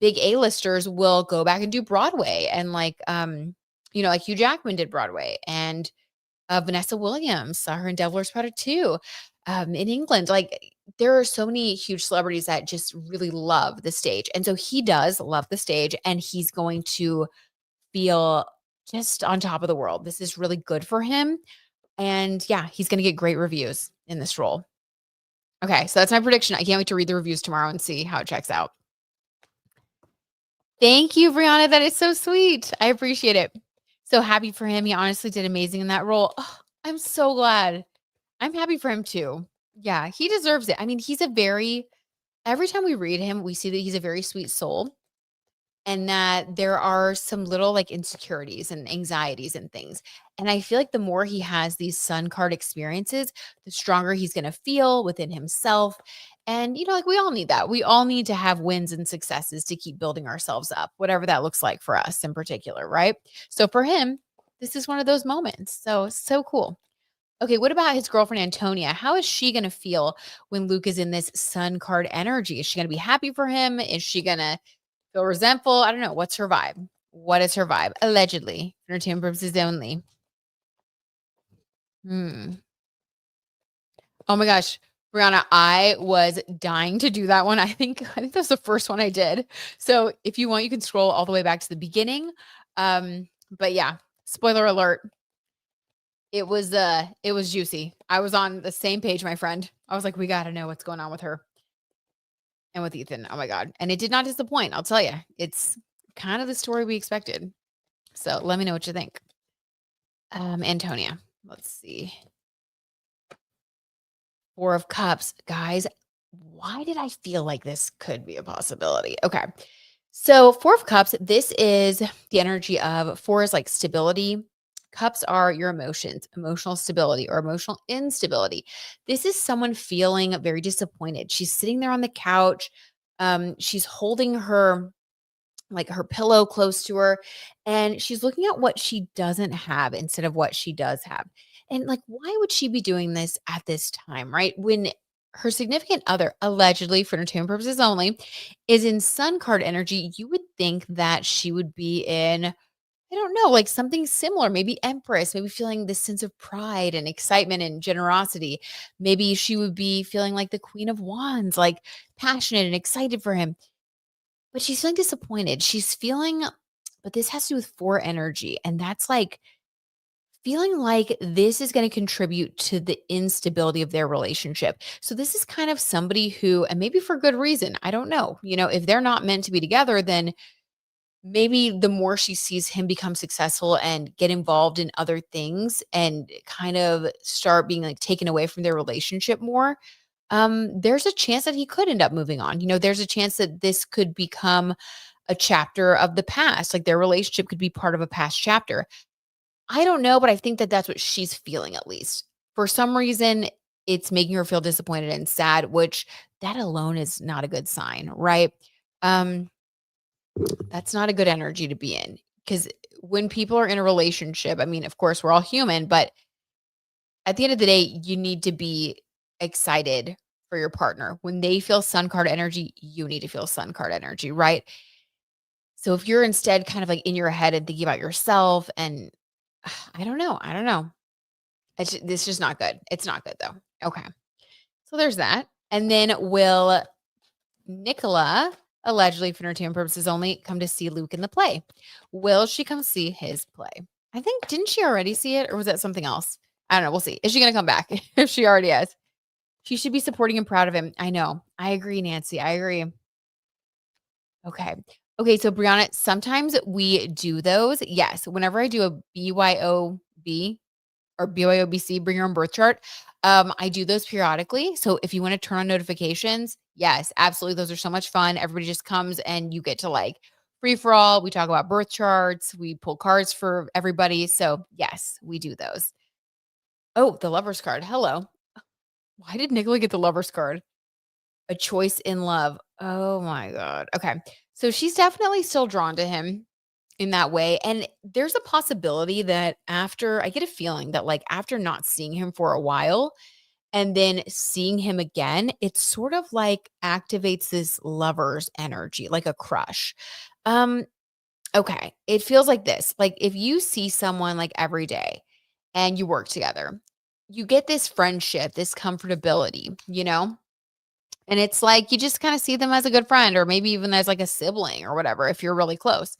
big A-listers will go back and do Broadway. And like like Hugh Jackman did Broadway, and Vanessa Williams, saw her in Devil Wears Prada 2. In England, like there are so many huge celebrities that just really love the stage. And so he does love the stage, and he's going to feel just on top of the world. This is really good for him. And yeah, he's going to get great reviews in this role. Okay, so that's my prediction. I can't wait to read the reviews tomorrow and see how it checks out. Thank you, Brianna. That is so sweet. I appreciate it. So happy for him. He honestly did amazing in that role. Oh, I'm so glad. I'm happy for him too. Yeah, he deserves it. I mean, every time we read him, we see that he's a very sweet soul, and that there are some little like insecurities and anxieties and things. And I feel like the more he has these sun card experiences, the stronger he's going to feel within himself. And, like we all need that. We all need to have wins and successes to keep building ourselves up, whatever that looks like for us in particular. Right. So for him, this is one of those moments. So cool. Okay, what about his girlfriend Antonia? How is she going to feel when Luke is in this sun card energy? Is she going to be happy for him? Is she going to feel resentful? I don't know. What's her vibe? What is her vibe? Allegedly, for entertainment purposes only. Oh my gosh, Brianna, I was dying to do that one. I think that's the first one I did. So if you want, you can scroll all the way back to the beginning. But yeah, spoiler alert. It was juicy. I was on the same page, my friend. I was like, we got to know what's going on with her and with Ethan. Oh my God. And it did not disappoint. I'll tell you, it's kind of the story we expected. So let me know what you think. Antonia, let's see. 4 of Cups, guys. Why did I feel like this could be a possibility? Okay. So 4 of Cups, this is the energy of 4 is like stability. Cups are your emotions, emotional stability or emotional instability. This is someone feeling very disappointed. She's sitting there on the couch. She's holding her pillow close to her, and she's looking at what she doesn't have instead of what she does have. And like, why would she be doing this at this time, right? When her significant other, allegedly for entertainment purposes only, is in sun card energy, you would think that she would be in, I don't know, like something similar, maybe Empress, maybe feeling this sense of pride and excitement and generosity. Maybe she would be feeling like the Queen of Wands, like passionate and excited for him. But she's feeling disappointed. She's feeling, but this has to do with four energy. And that's like feeling like this is going to contribute to the instability of their relationship. So this is kind of somebody who, and maybe for good reason, I don't know, if they're not meant to be together, then maybe the more she sees him become successful and get involved in other things and kind of start being like taken away from their relationship more, there's a chance that he could end up moving on. There's a chance that this could become a chapter of the past, like their relationship could be part of a past chapter. I don't know, but I think that that's what she's feeling, at least. For some reason, it's making her feel disappointed and sad, which that alone is not a good sign, right? Um, that's not a good energy to be in, because when people are in a relationship, I mean, of course, we're all human, but at the end of the day, you need to be excited for your partner. When they feel sun card energy, you need to feel sun card energy, right? So if you're instead kind of like in your head and thinking about yourself and I don't know. It's just not good. It's not good though. Okay. So there's that. And then will Nicola, allegedly for entertainment purposes only, come to see Luke in the play? Will she come see his play? I think, didn't she already see it or was that something else? I don't know. We'll see. Is she going to come back? If she already has, she should be supporting and proud of him. I know. I agree, Nancy. I agree. Okay. Okay. So, Brianna, sometimes we do those. Yes. Whenever I do a BYOB or BYOBC, bring your own birth chart, I do those periodically. So, if you want to turn on notifications, yes, absolutely. Those are so much fun. Everybody just comes and you get to like free for all. We talk about birth charts, we pull cards for everybody. So, yes, we do those. Oh, the lover's card. Hello. Why did Nicola get the lover's card? A choice in love. Oh my God. Okay. So she's definitely still drawn to him in that way. And there's a possibility that after, I get a feeling that like after not seeing him for a while and then seeing him again, it sort of like activates this lover's energy, like a crush. Um, okay. It feels like this. Like if you see someone like every day and you work together, you get this friendship, this comfortability. And it's like you just kind of see them as a good friend or maybe even as like a sibling or whatever if you're really close.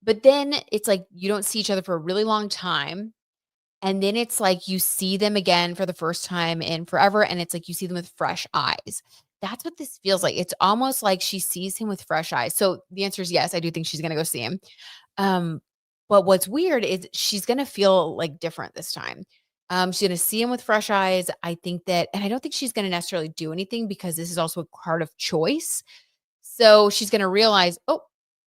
But then it's like you don't see each other for a really long time. And then it's like you see them again for the first time in forever. And it's like you see them with fresh eyes. That's what this feels like. It's almost like she sees him with fresh eyes. So the answer is yes, I do think she's going to go see him. Um, but what's weird is she's going to feel like different this time. She's going to see him with fresh eyes. I think that, and I don't think she's going to necessarily do anything because this is also a card of choice. So she's going to realize, oh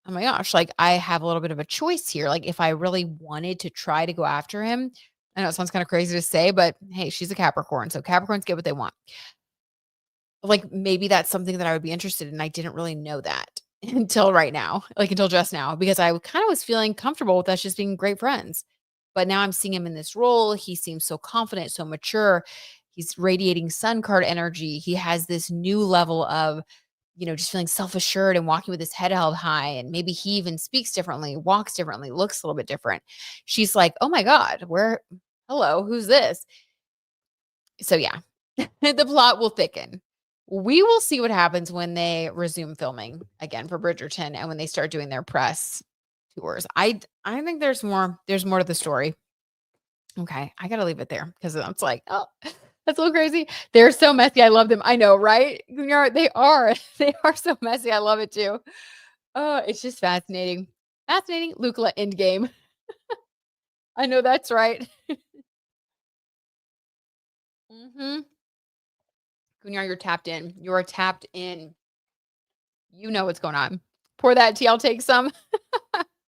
my gosh, like I have a little bit of a choice here. Like if I really wanted to try to go after him, I know it sounds kind of crazy to say, but hey, she's a Capricorn. So Capricorns get what they want. Like maybe that's something that I would be interested in. I didn't really know that until right now, like until just now, because I kind of was feeling comfortable with us just being great friends. But now I'm seeing him in this role. He seems so confident, so mature. He's radiating sun card energy. He has this new level of, just feeling self assured and walking with his head held high. And maybe he even speaks differently, walks differently, looks a little bit different. She's like, oh my God, hello, who's this? So yeah, the plot will thicken. We will see what happens when they resume filming again for Bridgerton and when they start doing their press tours. I think there's more to the story. Okay, I gotta leave it there because it's like, oh, that's a little crazy. They're so messy. I love them. I know, right? They are. They are so messy. I love it too. Oh, it's just fascinating. Fascinating. Lucla endgame. I know that's right. Mm-hmm. Gunyar, you're tapped in. You're tapped in. You know what's going on. Pour that tea. I'll take some.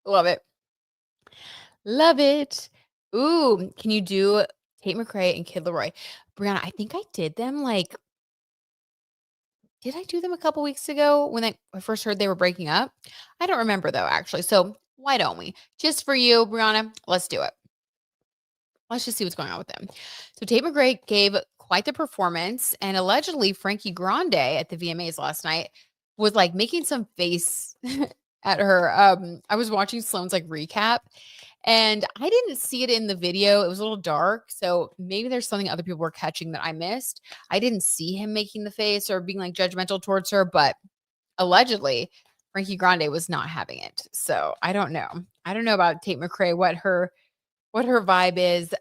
Love it. Love it. Ooh, can you do Tate McRae and Kid Laroi? Brianna, I think I did them did I do them a couple weeks ago when I first heard they were breaking up? I don't remember though, actually. So why don't we? Just for you, Brianna, let's do it. Let's just see what's going on with them. So Tate McRae gave quite the performance. And allegedly, Frankie Grande at the VMAs last night was like making some face at her. I was watching Sloane's like recap, and I didn't see it in the video. It was a little dark. So maybe there's something other people were catching that I missed. I didn't see him making the face or being like judgmental towards her, but allegedly, Frankie Grande was not having it. So I don't know. I don't know about Tate McRae, what her vibe is.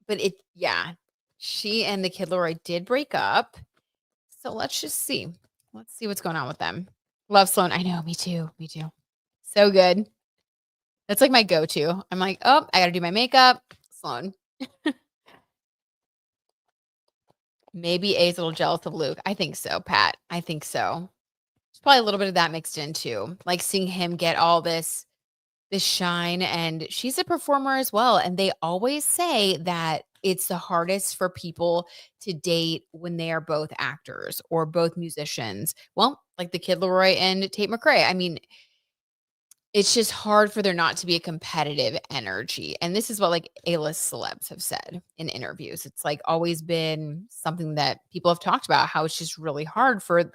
But yeah, she and the Kid Laroi did break up. So let's just see. Let's see what's going on with them. Love Sloane. I know, me too. Me too. So good. That's like my go-to. I'm like, oh, I gotta do my makeup. Sloane. Maybe A's a little jealous of Luke. I think so, Pat. I think so. There's probably a little bit of that mixed in too. Like seeing him get all this shine, and she's a performer as well. And they always say that it's the hardest for people to date when they are both actors or both musicians. Well, like the Kid Laroi and Tate McRae. I mean, it's just hard for there not to be a competitive energy. And this is what like A-list celebs have said in interviews. It's like always been something that people have talked about, how it's just really hard for,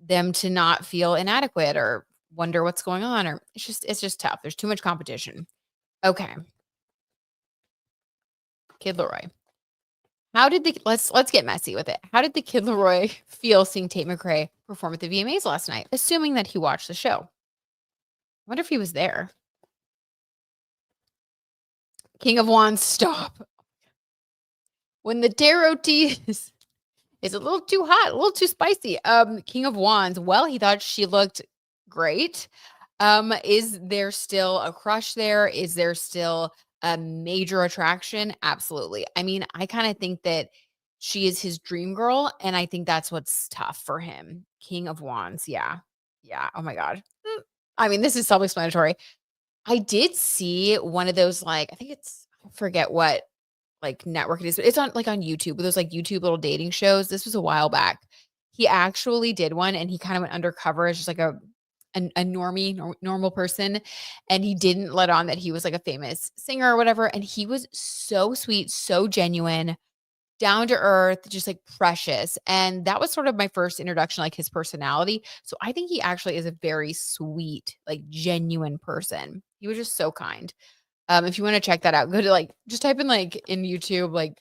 them to not feel inadequate or wonder what's going on, or it's just tough. There's too much competition. Okay. Kid Laroi. How did let's get messy with it. How did the Kid Laroi feel seeing Tate McRae perform at the VMAs last night, assuming that he watched the show? I wonder if he was there. King of Wands, stop. When the tarot tea is a little too hot, a little too spicy. King of Wands, well, he thought she looked great. Is there still a crush there? Is there still a major attraction? Absolutely. I mean, I kind of think that she is his dream girl, and I think that's what's tough for him. King of Wands, yeah. Yeah, oh my God. I mean, this is self-explanatory. I did see one of those, like, I think I forget what, like, network it is, but it's on, like, on YouTube, with those, like, YouTube little dating shows. This was a while back. He actually did one, and he kind of went undercover as just, like, a normie, normal person, and he didn't let on that he was, like, a famous singer or whatever, and he was so sweet, so genuine, down to earth, just, like, precious, and that was sort of my first introduction, like, his personality. So I think he actually is a very sweet, like, genuine person. He was just so kind. If you wanna check that out, go to, like, just type in, like, in YouTube, like,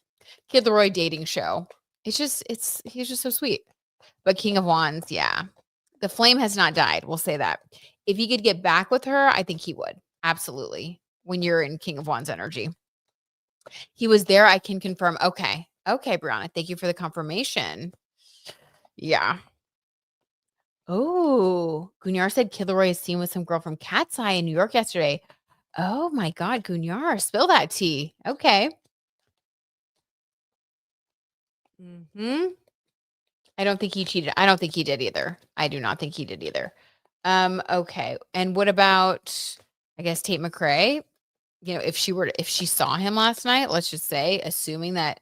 Kid Laroi dating show. He's just so sweet. But King of Wands, yeah. The flame has not died, we'll say that. If he could get back with her, I think he would. Absolutely. When you're in King of Wands energy. He was there, I can confirm. Okay. Okay, Brianna, thank you for the confirmation. Yeah. Oh, Gunyar said Kid Laroi is seen with some girl from Cat's Eye in New York yesterday. Oh my God, Gunyar, spill that tea. Okay. Mhm. I don't think he cheated. I don't think he did either. I do not think he did either. Okay. And what about, I guess, Tate McRae? If she saw him last night, let's just say, assuming that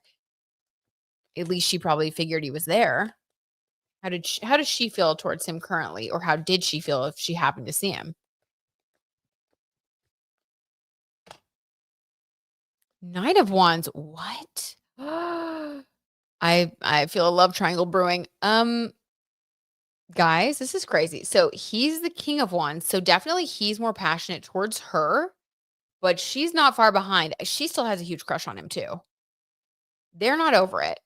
at least she probably figured he was there. How does she feel towards him currently, or how did she feel if she happened to see him? Knight of Wands. What? I feel a love triangle brewing. Guys, this is crazy. So he's the King of Wands. So definitely he's more passionate towards her, but she's not far behind. She still has a huge crush on him too. They're not over it.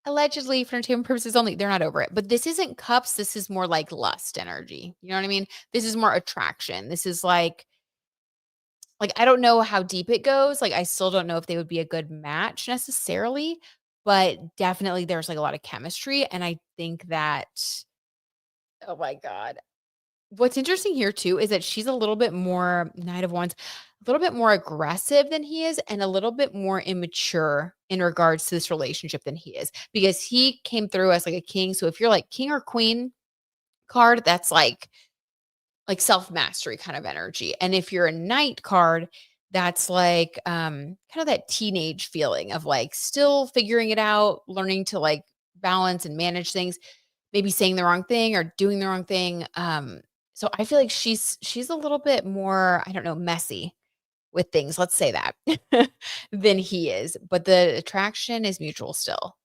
Allegedly, for entertainment purposes only, they're not over it. But this isn't cups. This is more like lust energy. You know what I mean? This is more attraction. This is like I don't know how deep it goes. Like I still don't know if they would be a good match necessarily, but definitely there's like a lot of chemistry. And I think that, oh my God. What's interesting here too is that she's a little bit more Knight of Wands, a little bit more aggressive than he is, and a little bit more immature in regards to this relationship than he is, because he came through as like a king. So if you're like king or queen card, that's like self-mastery kind of energy. And if you're a knight card, that's like kind of that teenage feeling of like still figuring it out, learning to like balance and manage things, maybe saying the wrong thing or doing the wrong thing. So I feel like she's a little bit more, I don't know, messy with things, let's say that, than he is. But the attraction is mutual still.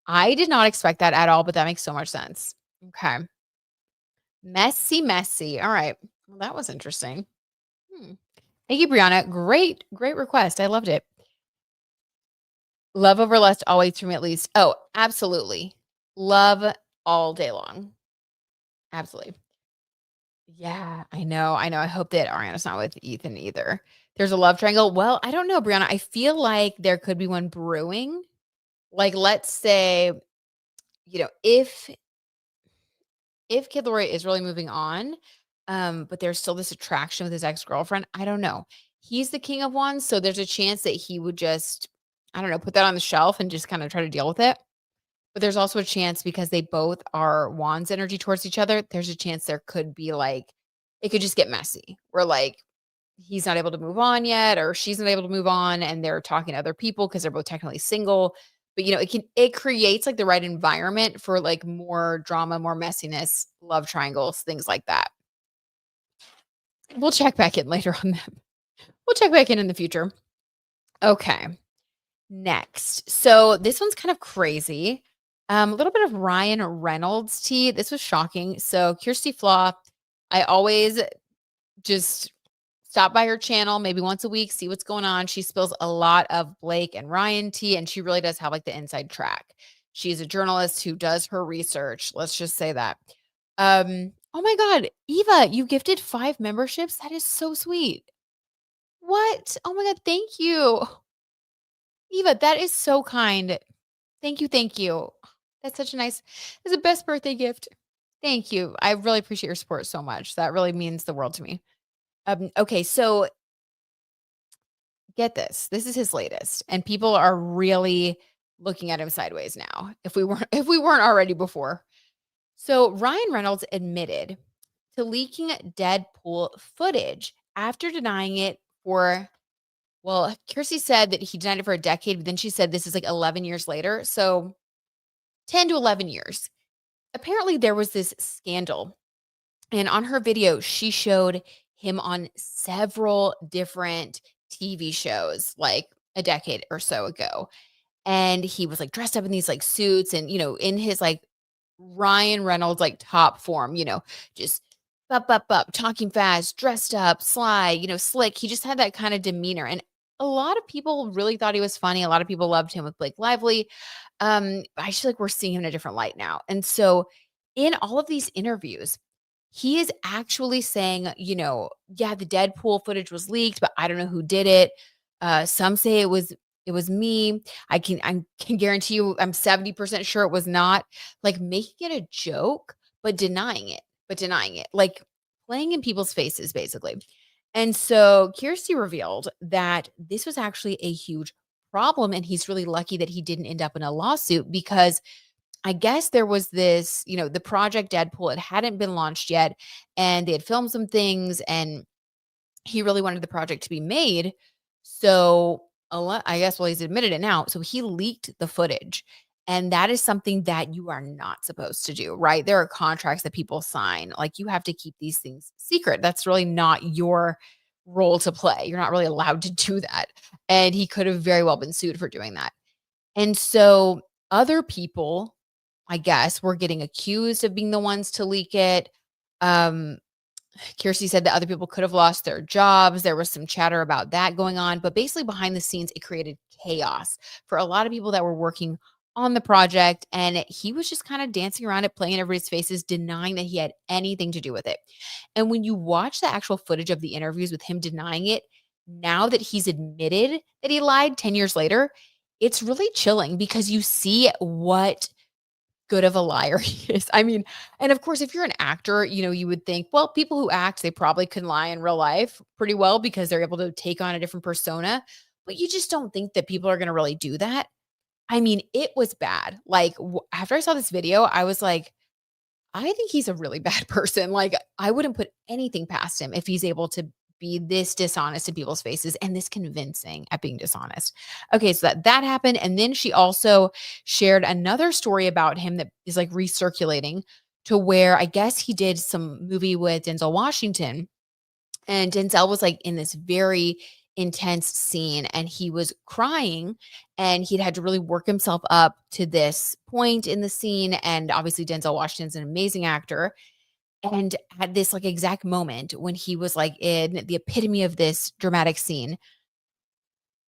I did not expect that at all, but that makes so much sense. Okay. Messy, messy. All right. Well, that was interesting. Hmm. Thank you, Brianna. Great request. I loved it. Love over lust always for me at least. Oh, absolutely. Love all day long. Absolutely. Yeah, I know. I hope that Ariana's not with Ethan either. There's a love triangle. Well, I don't know, Brianna. I feel like there could be one brewing. Like, let's say, if Kid Laroi is really moving on, but there's still this attraction with his ex-girlfriend, I don't know. He's the king of wands, so there's a chance that he would just, I don't know, put that on the shelf and just kind of try to deal with it. But there's also a chance because they both are wands energy towards each other, there's a chance there could be like it could just get messy. Where like he's not able to move on yet, or she's not able to move on, and they're talking to other people because they're both technically single. But it creates like the right environment for like more drama, more messiness, love triangles, things like that. We'll check back in later on them. We'll check back in the future. Okay. Next. So this one's kind of crazy. A little bit of Ryan Reynolds tea. This was shocking. So Kirsty Flaw, I always just stop by her channel maybe once a week, see what's going on. She spills a lot of Blake and Ryan tea, and she really does have like the inside track. She's a journalist who does her research. Let's just say that. Oh my God, Eva, you gifted 5 memberships. That is so sweet. What? Oh my God, thank you. Eva, that is so kind. Thank you, thank you. That's such a nice it's the best birthday gift. Thank you. I really appreciate your support so much. That really means the world to me. Okay, so get this. This is his latest, and people are really looking at him sideways now, if we weren't already before. So Ryan Reynolds admitted to leaking Deadpool footage after denying it for well, Kirsty said that he denied it for a decade, but then she said this is like 11 years later. So 10 to 11 years. Apparently, there was this scandal. And on her video, she showed him on several different TV shows like a decade or so ago. And he was like dressed up in these like suits and, in his like Ryan Reynolds like top form, just up, talking fast, dressed up, sly, slick. He just had that kind of demeanor. And a lot of people really thought he was funny. A lot of people loved him with Blake Lively. I feel like we're seeing him in a different light now. And so in all of these interviews, he is actually saying, yeah, the Deadpool footage was leaked, but I don't know who did it. Some say it was me. I can guarantee you I'm 70% sure it was not. Like making it a joke, but denying it. Like playing in people's faces, basically. And so Kirsty revealed that this was actually a huge problem. And he's really lucky that he didn't end up in a lawsuit because I guess there was this, the project Deadpool, it hadn't been launched yet, and they had filmed some things, and he really wanted the project to be made. So, I guess, well, he's admitted it now. So he leaked the footage. And that is something that you are not supposed to do, right? There are contracts that people sign. Like you have to keep these things secret. That's really not your role to play. You're not really allowed to do that. And he could have very well been sued for doing that. And so other people, I guess, were getting accused of being the ones to leak it. Um, Kirsty said that other people could have lost their jobs. There was some chatter about that going on, but basically behind the scenes, it created chaos for a lot of people that were working on the project. And he was just kind of dancing around it, playing in everybody's faces, denying that he had anything to do with it. And when you watch the actual footage of the interviews with him denying it, now that he's admitted that he lied 10 years later, it's really chilling because you see what good of a liar he is. I mean, and of course, if you're an actor, you would think, well, people who act, they probably can lie in real life pretty well because they're able to take on a different persona. But you just don't think that people are going to really do that. I mean, it was bad. Like after I saw this video, I was like, I think he's a really bad person. Like I wouldn't put anything past him if he's able to be this dishonest in people's faces and this convincing at being dishonest. Okay, so that happened. And then she also shared another story about him that is like recirculating to where I guess he did some movie with Denzel Washington. And Denzel was like in this very intense scene and he was crying and he'd had to really work himself up to this point in the scene. And obviously, Denzel Washington's an amazing actor. And at this like exact moment when he was like in the epitome of this dramatic scene,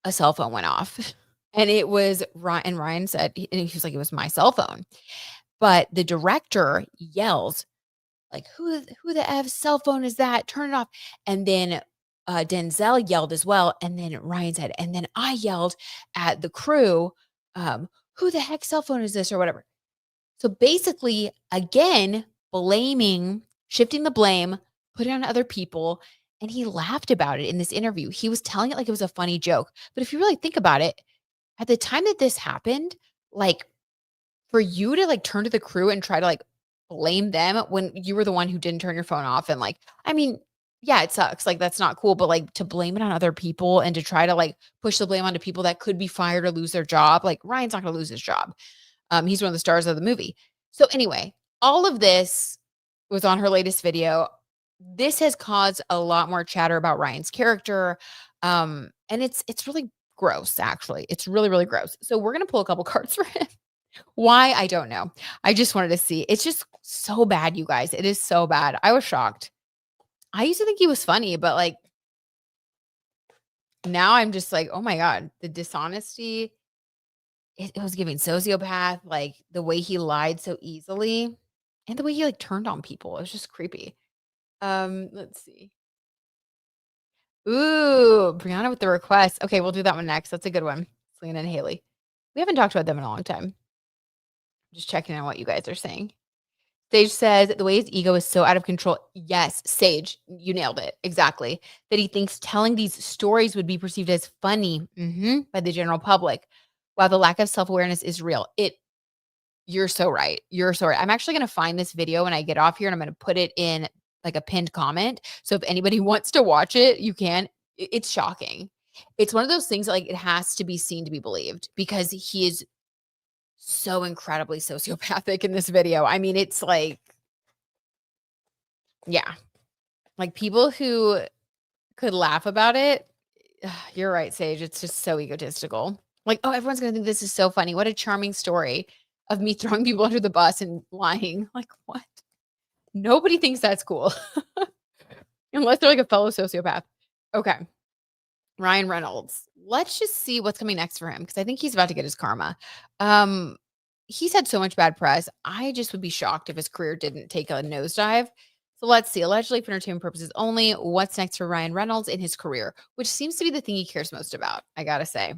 a cell phone went off. And it was Ryan, and Ryan said, and he was like, it was my cell phone. But the director yells, like, who the F cell phone is that? Turn it off. And then Denzel yelled as well. And then Ryan said, and then I yelled at the crew, who the heck cell phone is this or whatever. So basically, again, shifting the blame, putting it on other people. And he laughed about it in this interview. He was telling it like it was a funny joke. But if you really think about it, at the time that this happened, like for you to like turn to the crew and try to like blame them when you were the one who didn't turn your phone off and like, I mean, yeah, it sucks. Like that's not cool, but like to blame it on other people and to try to like push the blame onto people that could be fired or lose their job. Like Ryan's not going to lose his job. He's one of the stars of the movie. So anyway, all of this was on her latest video. This has caused a lot more chatter about Ryan's character. And it's really gross, actually. It's really, really gross. So we're gonna pull a couple cards for him. Why? I don't know. I just wanted to see. It's just so bad, you guys. It is so bad. I was shocked. I used to think he was funny, but like now I'm just like, oh my God, the dishonesty. It was giving sociopath, like the way he lied so easily and the way he like turned on people. It was just creepy. Let's see. Ooh, Brianna with the request. Okay, we'll do that one next. That's a good one. Selena and Haley. We haven't talked about them in a long time. Just checking on what you guys are saying. Sage says the way his ego is so out of control. Yes, Sage, you nailed it. Exactly. That he thinks telling these stories would be perceived as funny by the general public, while the lack of self-awareness is real. You're so right. You're so right. I'm actually going to find this video when I get off here and I'm going to put it in like a pinned comment. So if anybody wants to watch it, you can. It's shocking. It's one of those things that, like it has to be seen to be believed because he is so incredibly sociopathic in this video. I mean, it's like, yeah, like people who could laugh about it. You're right, Sage. It's just so egotistical. Like, oh, everyone's going to think this is so funny. What a charming story of me throwing people under the bus and lying. Like, what? Nobody thinks that's cool unless they're like a fellow sociopath. Okay. Ryan Reynolds. Let's just see what's coming next for him because I think he's about to get his karma. Um, he's had so much bad press. I just would be shocked if his career didn't take a nosedive. So let's see. Allegedly for entertainment purposes only. What's next for Ryan Reynolds in his career, which seems to be the thing he cares most about. I gotta say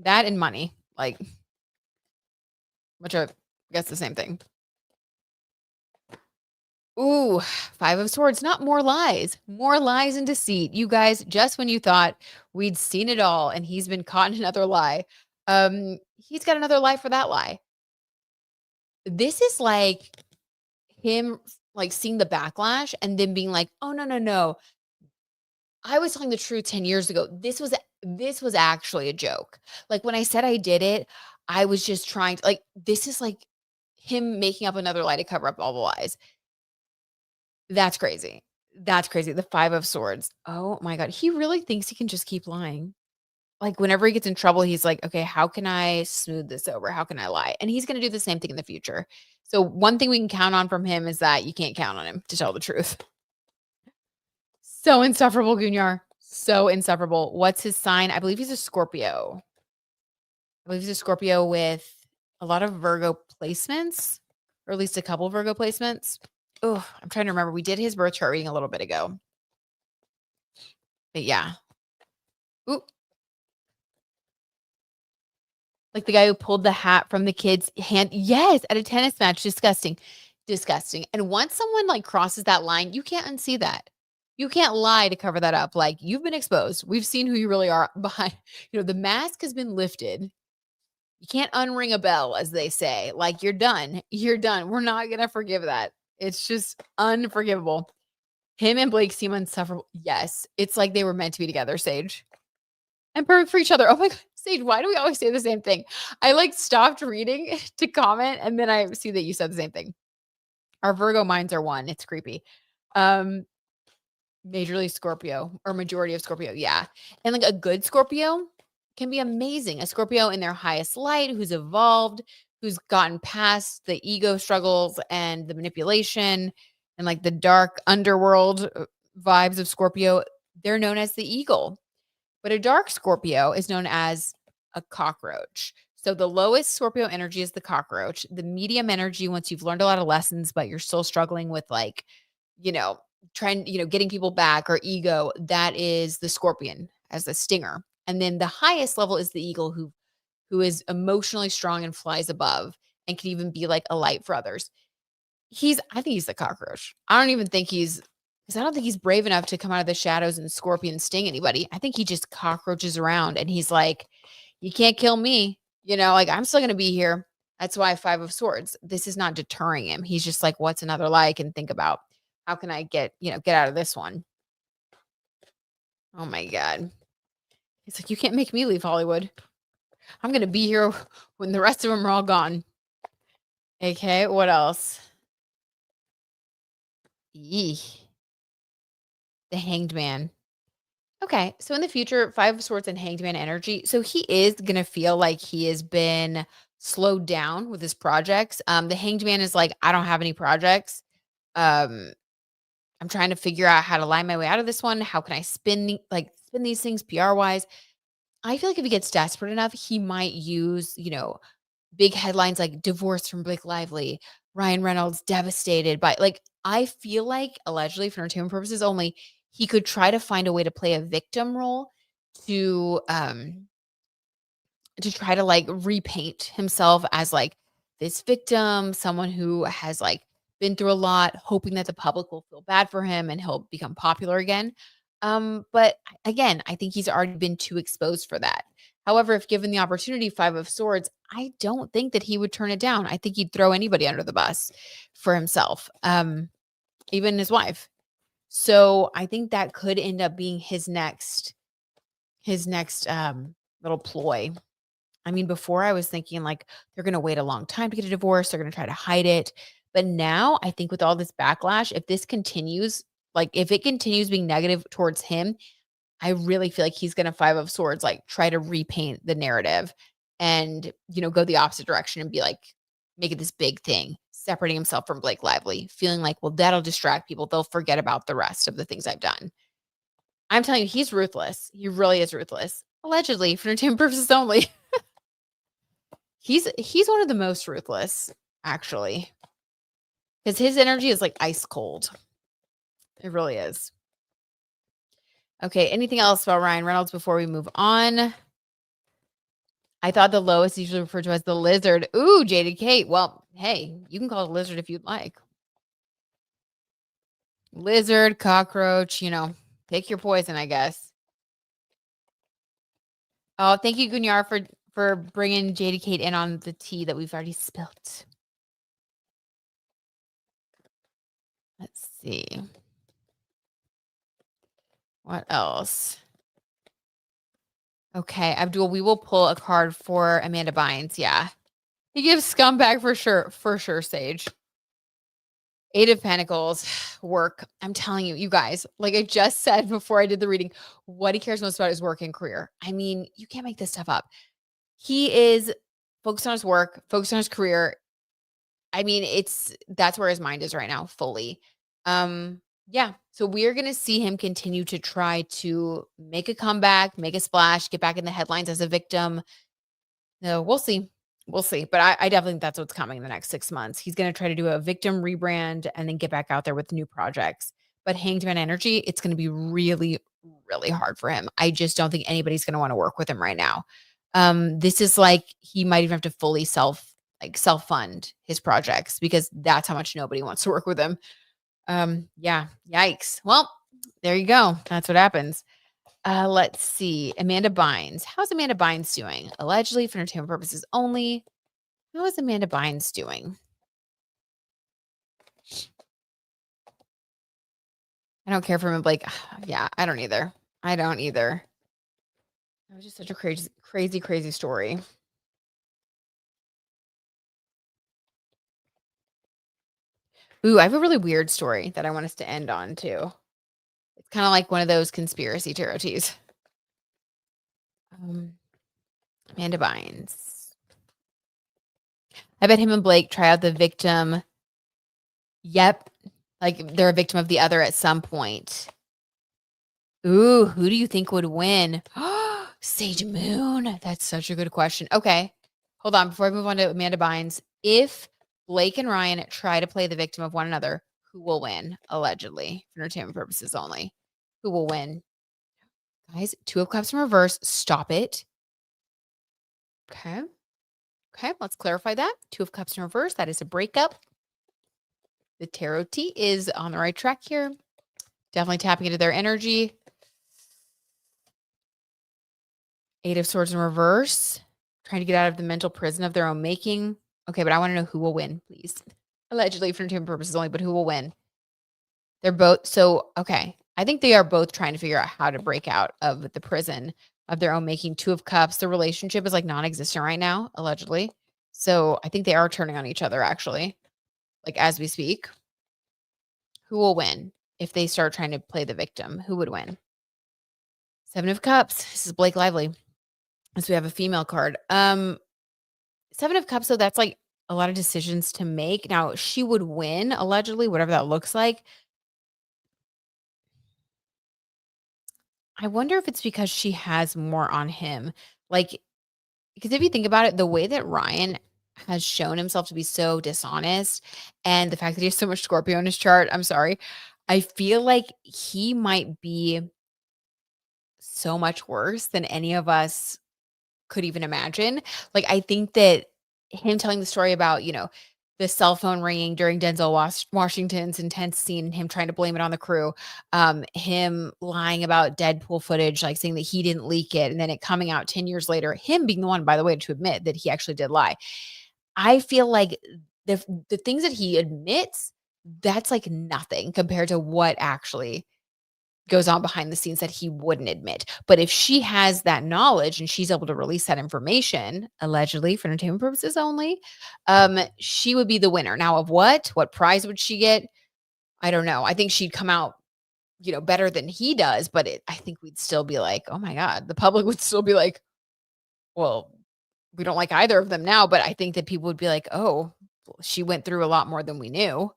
that and money, like, which I guess the same thing. Ooh, 5 of swords, not more lies and deceit. You guys, just when you thought we'd seen it all and he's been caught in another lie, he's got another lie for that lie. This is like him like seeing the backlash and then being like, "Oh no, no, no. I was telling the truth 10 years ago. This was actually a joke. Like when I said I did it, I was just trying to like this is like him making up another lie to cover up all the lies. That's crazy. That's crazy. The 5 of swords. Oh my god. He really thinks he can just keep lying. Like whenever he gets in trouble, he's like, "Okay, how can I smooth this over? How can I lie?" And he's going to do the same thing in the future. So one thing we can count on from him is that you can't count on him to tell the truth. So insufferable, Gunyar. So insufferable. What's his sign? I believe he's a Scorpio. I believe he's a Scorpio with a lot of Virgo placements, or at least a couple Virgo placements. Oh, I'm trying to remember. We did his birth chart reading a little bit ago. But yeah. Ooh. Like the guy who pulled the hat from the kid's hand. Yes, at a tennis match. Disgusting. Disgusting. And once someone like crosses that line, you can't unsee that. You can't lie to cover that up. Like you've been exposed. We've seen who you really are behind. The mask has been lifted. You can't unring a bell, as they say. Like you're done. You're done. We're not going to forgive that. It's just unforgivable. Him and Blake seem insufferable. Yes. It's like they were meant to be together, Sage. And perfect for each other. Oh my God. Sage, why do we always say the same thing? I like stopped reading to comment and then I see that you said the same thing. Our Virgo minds are one. It's creepy. Majorly Scorpio or majority of Scorpio, yeah. And like a good Scorpio can be amazing. A Scorpio in their highest light, who's evolved, who's gotten past the ego struggles and the manipulation and like the dark underworld vibes of Scorpio, they're known as the eagle. But a dark Scorpio is known as a cockroach. So the lowest Scorpio energy is the cockroach. The medium energy, once you've learned a lot of lessons, but you're still struggling with like, you know, trying, getting people back or ego, that is the scorpion as the stinger. And then the highest level is the eagle who is emotionally strong and flies above and can even be like a light for others. I think he's the cockroach. I don't even think because I don't think he's brave enough to come out of the shadows and scorpion sting anybody. I think he just cockroaches around and he's like, you can't kill me. Like I'm still going to be here. That's why 5 of Swords. This is not deterring him. He's just like, what's another like? And think about how can I get out of this one? Oh my God. He's like, you can't make me leave Hollywood. I'm going to be here when the rest of them are all gone. Okay. What else? Eeh. The Hanged Man. Okay. So in the future, 5 of Swords and Hanged Man energy. So he is going to feel like he has been slowed down with his projects. The Hanged Man is like, I don't have any projects. Um, I'm trying to figure out how to lie my way out of this one. How can I spin these things PR wise? I feel like if he gets desperate enough, he might use, big headlines like divorce from Blake Lively, Ryan Reynolds devastated by I feel like allegedly for entertainment purposes only, he could try to find a way to play a victim role to try to like repaint himself as like this victim, someone who has like been through a lot, hoping that the public will feel bad for him and he'll become popular again. But again, I think he's already been too exposed for that. However, if given the opportunity, 5 of Swords, I don't think that he would turn it down. I think he'd throw anybody under the bus for himself, even his wife. So I think that could end up being his next little ploy. I mean, before I was thinking like they're going to wait a long time to get a divorce. They're going to try to hide it. But now I think with all this backlash, if this continues, like if it continues being negative towards him, I really feel like he's going to 5 of Swords, like try to repaint the narrative and, go the opposite direction and be like, make it this big thing, separating himself from Blake Lively, feeling like, well, that'll distract people. They'll forget about the rest of the things I've done. I'm telling you, he's ruthless. He really is ruthless. Allegedly, for entertainment purposes only. He's one of the most ruthless, actually, because his energy is like ice cold. It really is. Okay, anything else about Ryan Reynolds before we move on? I thought the lowest usually referred to as the lizard. Ooh, Jaded Kate. Well, hey, you can call it a lizard if you'd like. Lizard, cockroach, pick your poison, I guess. Oh, thank you, Gunyar, for bringing Jaded Kate in on the tea that we've already spilt. Let's see. What else? Okay, Abdul, we will pull a card for Amanda Bynes. Yeah. He gives scumbag for sure, Sage. 8 of Pentacles, work. I'm telling you, you guys, like I just said before I did the reading, what he cares most about is work and career. I mean, you can't make this stuff up. He is focused on his work, focused on his career. I mean, that's where his mind is right now, fully. Yeah. So we're gonna see him continue to try to make a comeback, make a splash, get back in the headlines as a victim. No, we'll see. We'll see. But I definitely think that's what's coming in the next 6 months. He's gonna try to do a victim rebrand and then get back out there with new projects. But Hanged Man energy, it's gonna be really, really hard for him. I just don't think anybody's gonna want to work with him right now. This is like he might even have to fully self-fund his projects because that's how much nobody wants to work with him. Yeah, yikes. Well, there you go. That's what happens. Let's see. Amanda Bynes. How's Amanda Bynes doing? Allegedly for entertainment purposes only. How is Amanda Bynes doing? I don't care for him. Like, yeah, I don't either. I don't either. That was just such a crazy, crazy, crazy story. Ooh, I have a really weird story that I want us to end on too. Kind of like one of those conspiracy tarot teas. Amanda Bynes. I bet him and Blake try out the victim. Yep. Like they're a victim of the other at some point. Ooh, who do you think would win? Sage Moon. That's such a good question. Okay. Hold on. Before I move on to Amanda Bynes, if Blake and Ryan try to play the victim of one another, who will win? Allegedly, for entertainment purposes only. Who will win? Guys, Two of Cups in reverse. Stop it. Okay. Okay. Let's clarify that. Two of Cups in reverse. That is a breakup. The tarot tea is on the right track here. Definitely tapping into their energy. Eight of Swords in reverse. Trying to get out of the mental prison of their own making. Okay, but I want to know who will win, please. Allegedly for entertainment purposes only, but who will win? They're both, so, okay. I think they are both trying to figure out how to break out of the prison of their own making. Two of Cups. The relationship is like non-existent right now, allegedly. So I think they are turning on each other, actually. Like as we speak. Who will win if they start trying to play the victim? Who would win? Seven of Cups. This is Blake Lively. So we have a female card. Seven of Cups, so that's like a lot of decisions to make. Now, she would win, allegedly, whatever that looks like. I wonder if it's because she has more on him. Like, because if you think about it, the way that Ryan has shown himself to be so dishonest and the fact that he has so much Scorpio in his chart, I'm sorry, I feel like he might be so much worse than any of us could even imagine. Like, I think that him telling the story about, the cell phone ringing during Denzel Washington's intense scene and him trying to blame it on the crew, him lying about Deadpool footage, like saying that he didn't leak it, and then it coming out 10 years later, him being the one, by the way, to admit that he actually did lie. I feel like the things that he admits, that's like nothing compared to what actually goes on behind the scenes that he wouldn't admit. But if she has that knowledge and she's able to release that information, allegedly for entertainment purposes only, she would be the winner. Now of what? What prize would she get? I don't know. I think she'd come out, better than he does, but I think we'd still be like, oh my God, the public would still be like, well, we don't like either of them now, but I think that people would be like, oh, she went through a lot more than we knew.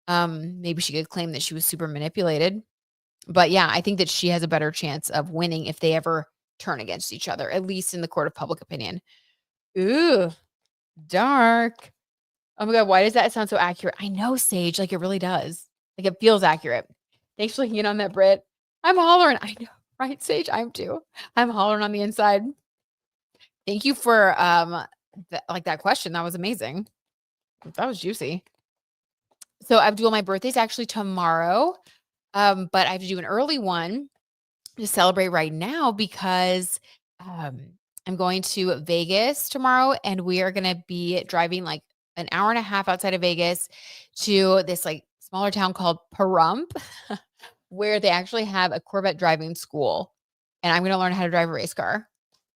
Maybe she could claim that she was super manipulated. But yeah, I think that she has a better chance of winning if they ever turn against each other, at least in the court of public opinion. Ooh, dark. Oh my God, why does that sound so accurate? I know, Sage, like it really does. Like it feels accurate. Thanks for looking in on that, Britt. I'm hollering. I know, right, Sage? I'm too. I'm hollering on the inside. Thank you for that question. That was amazing. That was juicy. So Abdul, my birthday's actually tomorrow. But I have to do an early one to celebrate right now because I'm going to Vegas tomorrow and we are going to be driving like an hour and a half outside of Vegas to this like smaller town called Pahrump where they actually have a Corvette driving school and I'm going to learn how to drive a race car.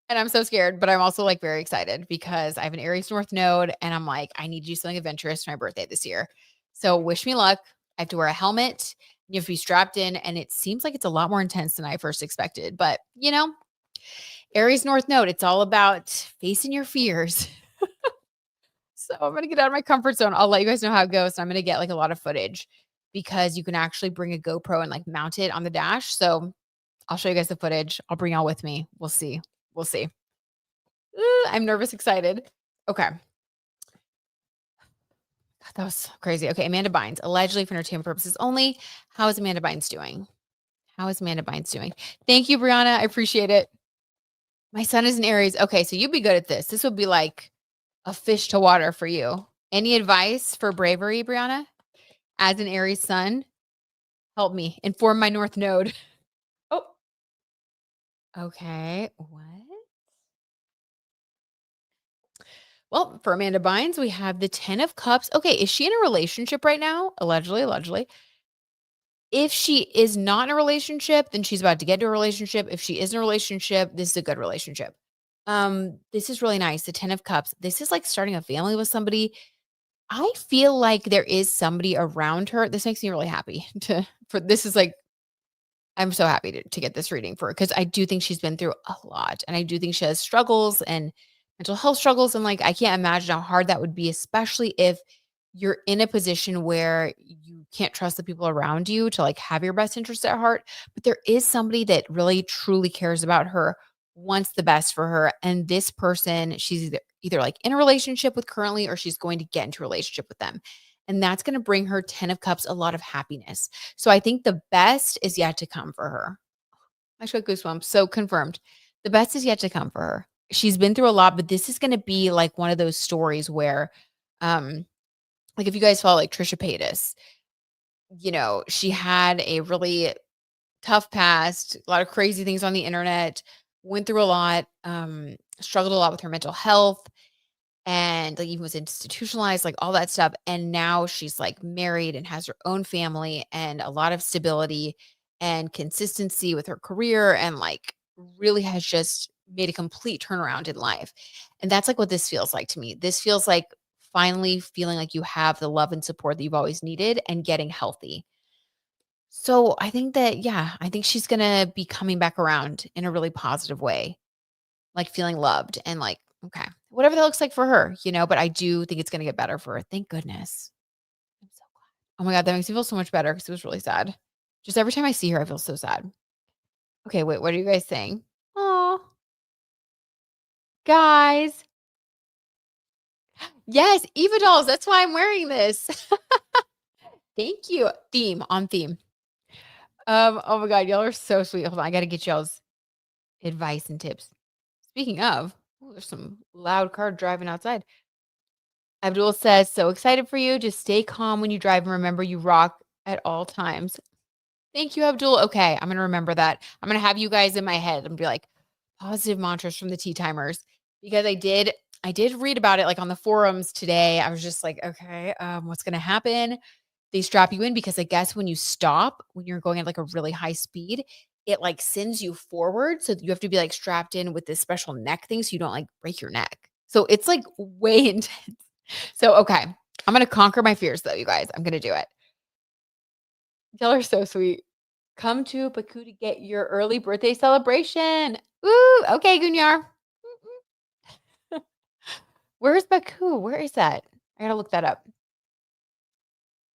And I'm so scared, but I'm also like very excited because I have an Aries North node and I'm like, I need to do something adventurous for my birthday this year. So wish me luck. I have to wear a helmet. You have to be strapped in, and it seems like it's a lot more intense than I first expected. But, Aries North Node, it's all about facing your fears. So I'm going to get out of my comfort zone. I'll let you guys know how it goes. And I'm going to get like a lot of footage because you can actually bring a GoPro and like mount it on the dash. So I'll show you guys the footage. I'll bring y'all with me. We'll see. We'll see. I'm nervous, excited. Okay. That was crazy. Okay, Amanda Bynes, allegedly for entertainment purposes only. How is Amanda Bynes doing? Thank you, Brianna. I appreciate it. My son is an Aries. Okay, so you'd be good at this. This would be like a fish to water for you. Any advice for bravery, Brianna? As an Aries son, help me. Inform my North Node. Oh. Okay. What? Well, for Amanda Bynes, we have the 10 of Cups. Okay, is she in a relationship right now? Allegedly. If she is not in a relationship, then she's about to get into a relationship. If she is in a relationship, this is a good relationship. This is really nice. The 10 of Cups. This is like starting a family with somebody. I feel like there is somebody around her. This makes me really happy this is like I'm so happy to get this reading for her because I do think she's been through a lot, and I do think she has struggles and mental health struggles, and, like, I can't imagine how hard that would be, especially if you're in a position where you can't trust the people around you to, like, have your best interests at heart, but there is somebody that really truly cares about her, wants the best for her, and this person, she's either, like, in a relationship with currently or she's going to get into a relationship with them, and that's gonna bring her 10 of cups a lot of happiness. So I think the best is yet to come for her. I just got goosebumps. So confirmed. The best is yet to come for her. She's been through a lot, but this is gonna be like one of those stories where, um, like if you guys follow like Trisha Paytas, she had a really tough past, a lot of crazy things on the internet, went through a lot, struggled a lot with her mental health and like even was institutionalized, like all that stuff. And now she's like married and has her own family and a lot of stability and consistency with her career and like really has just made a complete turnaround in life. And that's like what this feels like to me. This feels like finally feeling like you have the love and support that you've always needed and getting healthy. So I think that, yeah, I think she's going to be coming back around in a really positive way, like feeling loved and like, okay, whatever that looks like for her, but I do think it's gonna get better for her. Thank goodness. I'm so glad. Oh my God, that makes me feel so much better because it was really sad. Just every time I see her, I feel so sad. Okay, wait, what are you guys saying? Oh, guys. Yes, Eva dolls. That's why I'm wearing this. Thank you. Theme on theme. Oh my God, y'all are so sweet. Hold on, I gotta get y'all's advice and tips. Speaking of, ooh, there's some loud car driving outside. Abdul says, "So excited for you. Just stay calm when you drive and remember you rock at all times." Thank you, Abdul. Okay, I'm gonna remember that. I'm gonna have you guys in my head and be like positive mantras from the tea timers because I did read about it like on the forums today. I was just like, okay, what's gonna happen? They strap you in because I guess when you stop, when you're going at like a really high speed, it like sends you forward. So you have to be like strapped in with this special neck thing so you don't like break your neck. So it's like way intense. So, okay, I'm gonna conquer my fears though, you guys. I'm gonna do it. Y'all are so sweet. Come to Baku to get your early birthday celebration. Woo! Okay, Gunyar. Where's Baku? Where is that? I gotta look that up.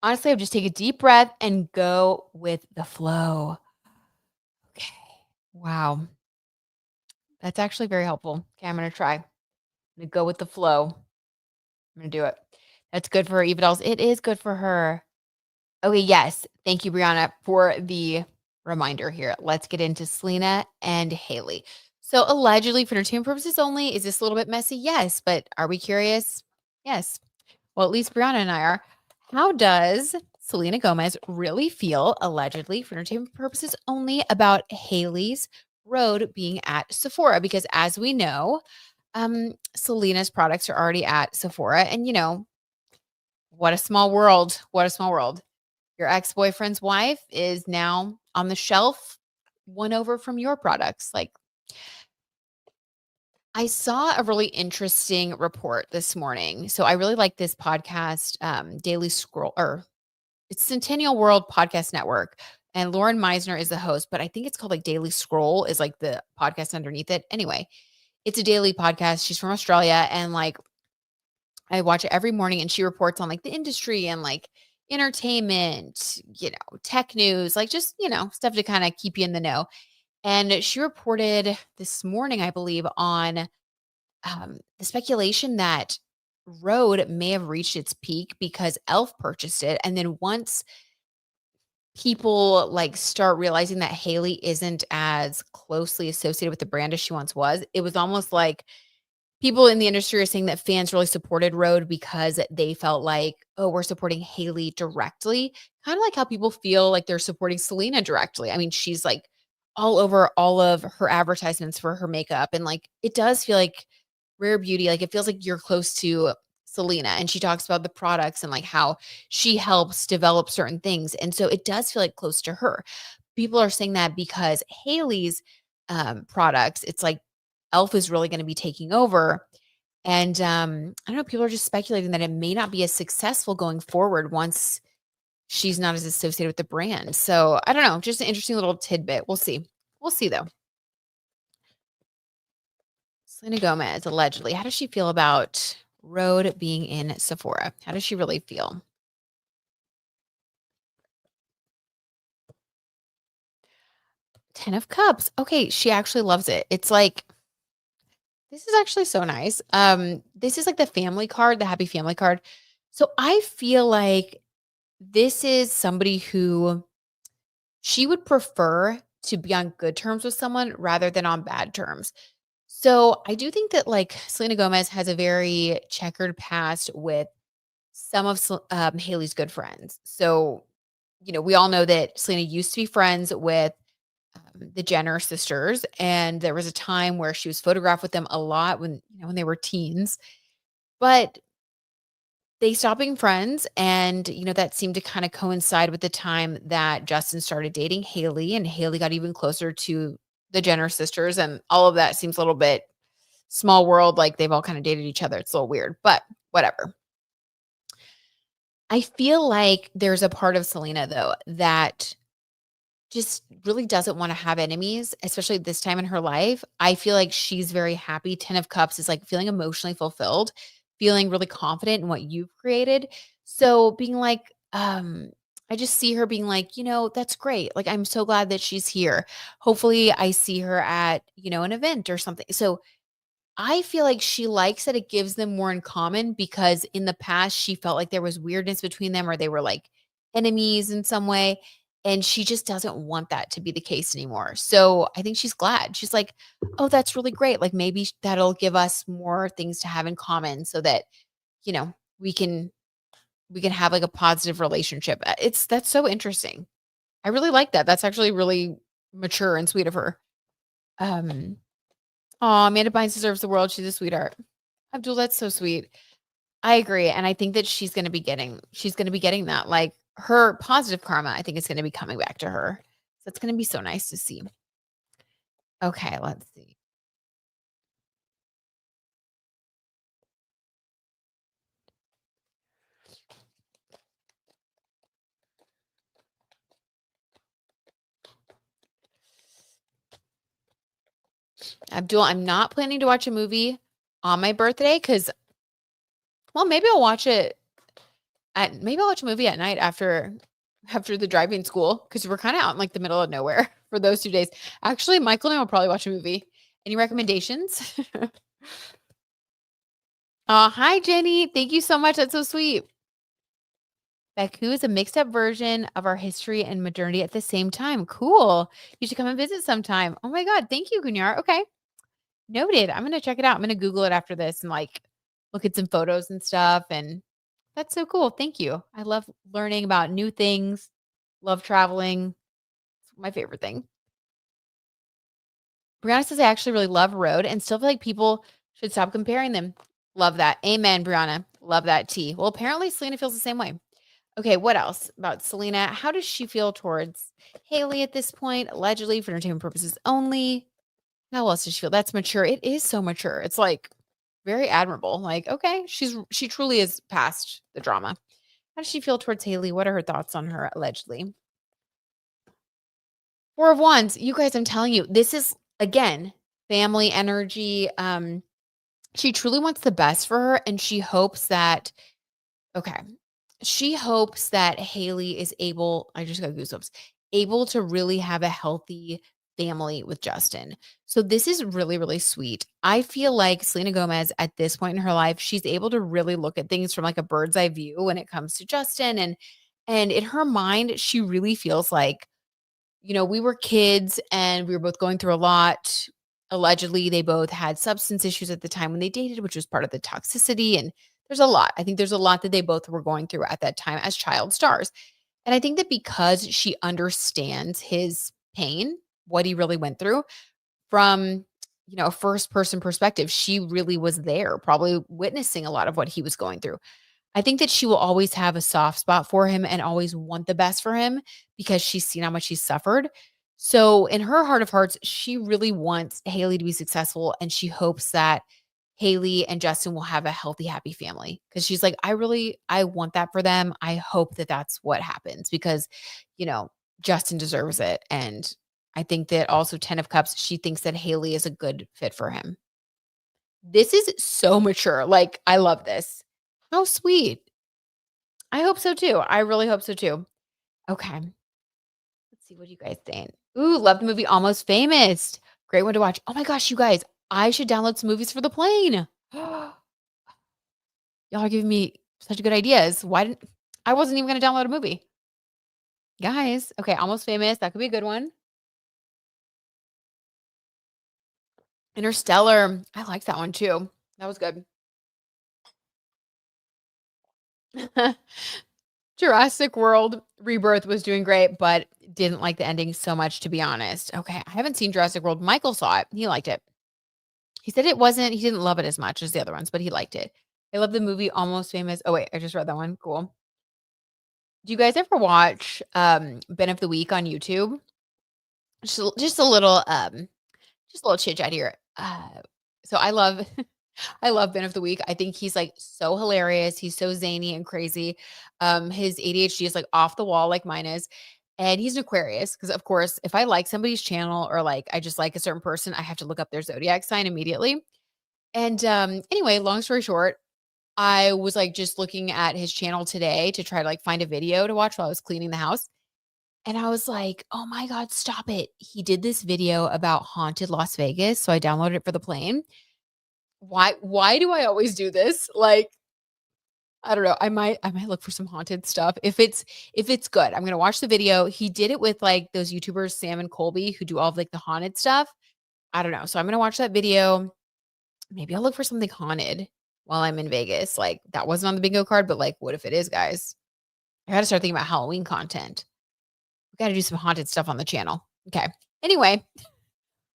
Honestly, I've just take a deep breath and go with the flow. Okay. Wow. That's actually very helpful. Okay, I'm gonna try. I'm gonna go with the flow. I'm gonna do it. That's good for her, Eva dolls. It is good for her. Okay, yes. Thank you, Brianna, for the reminder here. Let's get into Selena and Haley. So, allegedly, for entertainment purposes only, is this a little bit messy? Yes, but are we curious? Yes. Well, at least Brianna and I are. How does Selena Gomez really feel, allegedly, for entertainment purposes only, about Haley's road being at Sephora? Because as we know, Selena's products are already at Sephora, and what a small world. What a small world. Your ex-boyfriend's wife is now on the shelf, one over from your products. Like, I saw a really interesting report this morning. So I really like this podcast, Daily Scroll, or it's Centennial World Podcast Network. And Lauren Meisner is the host, but I think it's called like Daily Scroll is like the podcast underneath it. Anyway, it's a daily podcast. She's from Australia and like I watch it every morning and she reports on like the industry and like entertainment, tech news, like just, stuff to kind of keep you in the know. And she reported this morning, I believe, on the speculation that Rode may have reached its peak because Elf purchased it. And then once people like start realizing that Haley isn't as closely associated with the brand as she once was, it was almost like people in the industry are saying that fans really supported Rode because they felt like, oh, we're supporting Haley directly. Kind of like how people feel like they're supporting Selena directly. I mean, she's like all over all of her advertisements for her makeup. And like, it does feel like Rare Beauty, like it feels like you're close to Selena. And she talks about the products and like how she helps develop certain things. And so it does feel like close to her. People are saying that because Haley's products, it's like Elf is really going to be taking over. And I don't know, people are just speculating that it may not be as successful going forward once she's not as associated with the brand. So I don't know, just an interesting little tidbit. We'll see. We'll see though. Selena Gomez, allegedly. How does she feel about Rhode being in Sephora? How does she really feel? 10 of Cups. Okay, she actually loves it. It's like, this is actually so nice. This is like the family card, the happy family card. So I feel like this is somebody who she would prefer to be on good terms with someone rather than on bad terms. So I do think that like Selena Gomez has a very checkered past with some of Haley's good friends. So, we all know that Selena used to be friends with the Jenner sisters, and there was a time where she was photographed with them a lot when they were teens. But they stopped being friends, and that seemed to kind of coincide with the time that Justin started dating Haley, and Haley got even closer to the Jenner sisters, and all of that seems a little bit small world, like they've all kind of dated each other. It's a little weird, but whatever. I feel like there's a part of Selena though that just really doesn't want to have enemies, especially this time in her life. I feel like she's very happy. 10 of Cups is like feeling emotionally fulfilled, feeling really confident in what you've created. So being like, I just see her being like, that's great. Like, I'm so glad that she's here. Hopefully, I see her at, an event or something. So I feel like she likes that it gives them more in common because in the past, she felt like there was weirdness between them or they were like enemies in some way. And she just doesn't want that to be the case anymore. So I think she's glad. She's like, oh, that's really great. Like maybe that'll give us more things to have in common so that, you know, we can we can have like a positive relationship. That's so interesting. I really like that. That's actually really mature and sweet of her. Um, oh, Amanda Bynes deserves the world. She's a sweetheart. Abdul, that's so sweet. I agree, and I think that she's gonna be getting that, like, her positive karma, I think is gonna be coming back to her. So it's gonna be so nice to see. Okay, let's see. Abdul, I'm not planning to watch a movie on my birthday because, well, maybe I'll watch a movie at night after the driving school because we're kinda out in, like, the middle of nowhere for those 2 days. Actually, Michael and I will probably watch a movie. Any recommendations? Hi, Jenny. Thank you so much. That's so sweet. Beku is a mixed up version of our history and modernity at the same time. Cool. You should come and visit sometime. Oh my God. Thank you, Gunyar. Okay. Noted. I'm going to check it out. I'm going to Google it after this and like look at some photos and stuff. And that's so cool. Thank you. I love learning about new things, love traveling. It's my favorite thing. Brianna says, I actually really love Road and still feel like people should stop comparing them. Love that. Amen, Brianna. Love that tea. Well, apparently Selena feels the same way. Okay, what else about Selena? How does she feel towards Haley at this point? Allegedly for entertainment purposes only. How else does she feel? That's mature. It is so mature. It's like very admirable. Like, okay, she truly is past the drama. How does she feel towards Haley? What are her thoughts on her allegedly? Four of Wands. You guys, I'm telling you, this is again family energy. She truly wants the best for her, and she hopes that okay. She hopes that Haley is able I just got goosebumps, able to really have a healthy family with Justin. So this is really, really sweet. I feel like Selena Gomez at this point in her life, she's able to really look at things from like a bird's eye view when it comes to Justin. And in her mind, she really feels like we were kids and we were both going through a lot. Allegedly, they both had substance issues at the time when they dated, which was part of the toxicity. And there's a lot. I think there's a lot that they both were going through at that time as child stars. And I think that because she understands his pain, what he really went through from, a first person perspective, she really was there, probably witnessing a lot of what he was going through. I think that she will always have a soft spot for him and always want the best for him because she's seen how much he's suffered. So in her heart of hearts, she really wants Haley to be successful and she hopes that Haley and Justin will have a healthy, happy family. Cause she's like, I want that for them. I hope that that's what happens because, you know, Justin deserves it. And I think that also 10 of Cups, she thinks that Haley is a good fit for him. This is so mature. Like, I love this. How sweet. I hope so too. I really hope so too. Okay. Let's see. What do you guys think? Ooh, love the movie Almost Famous. Great one to watch. Oh my gosh, you guys, I should download some movies for the plane. Y'all are giving me such good ideas. Why didn't I wasn't even going to download a movie. Guys, okay, Almost Famous. That could be a good one. Interstellar. I liked that one too. That was good. Jurassic World Rebirth was doing great, but didn't like the ending so much, to be honest. Okay, I haven't seen Jurassic World. Michael saw it. He liked it. He said he didn't love it as much as the other ones, but he liked it. I love the movie Almost Famous. Oh, wait, I just read that one. Cool. Do you guys ever watch Ben of the Week on YouTube? Just a little chit chat here. So I love I love Ben of the Week. I think he's like so hilarious. He's so zany and crazy. His ADHD is like off the wall, like mine is. And he's an Aquarius because, of course, if I like somebody's channel or like I just like a certain person, I have to look up their zodiac sign immediately. And anyway, long story short, I was like just looking at his channel today to try to like find a video to watch while I was cleaning the house. And I was like, oh my God, stop it. He did this video about haunted Las Vegas. So I downloaded it for the plane. Why do I always do this? Like, I don't know. I might look for some haunted stuff. If it's good, I'm gonna watch the video. He did it with like those YouTubers, Sam and Colby, who do all of like the haunted stuff. I don't know. So I'm gonna watch that video. Maybe I'll look for something haunted while I'm in Vegas. Like that wasn't on the bingo card, but like, what if it is, guys? I gotta start thinking about Halloween content. We gotta do some haunted stuff on the channel. Okay. Anyway,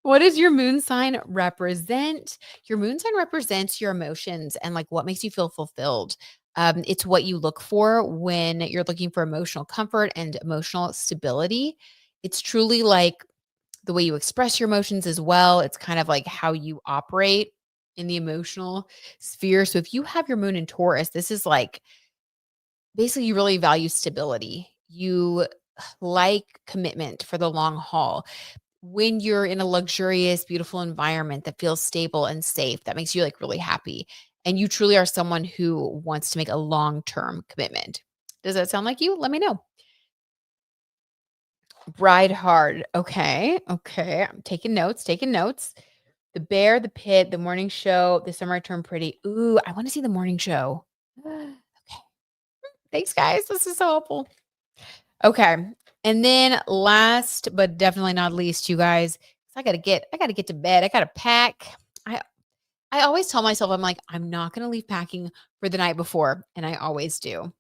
what does your moon sign represent? Your moon sign represents your emotions and like what makes you feel fulfilled. It's what you look for when you're looking for emotional comfort and emotional stability. It's truly like the way you express your emotions as well. It's kind of like how you operate in the emotional sphere. So if you have your moon in Taurus, this is like basically you really value stability. You like commitment for the long haul when you're in a luxurious, beautiful environment that feels stable and safe, that makes you like really happy. And you truly are someone who wants to make a long-term commitment. Does that sound like you? Let me know. Bride hard. Okay. Okay. I'm taking notes, taking notes. The Bear, The Pit, The Morning Show, The Summer I Turned Pretty. Ooh, I want to see The Morning Show. Okay. Thanks, guys. This is so helpful. Okay. And then last but definitely not least, you guys, I gotta get to bed. I gotta pack. I I always tell myself, I'm like, I'm not gonna leave packing for the night before, and I always do.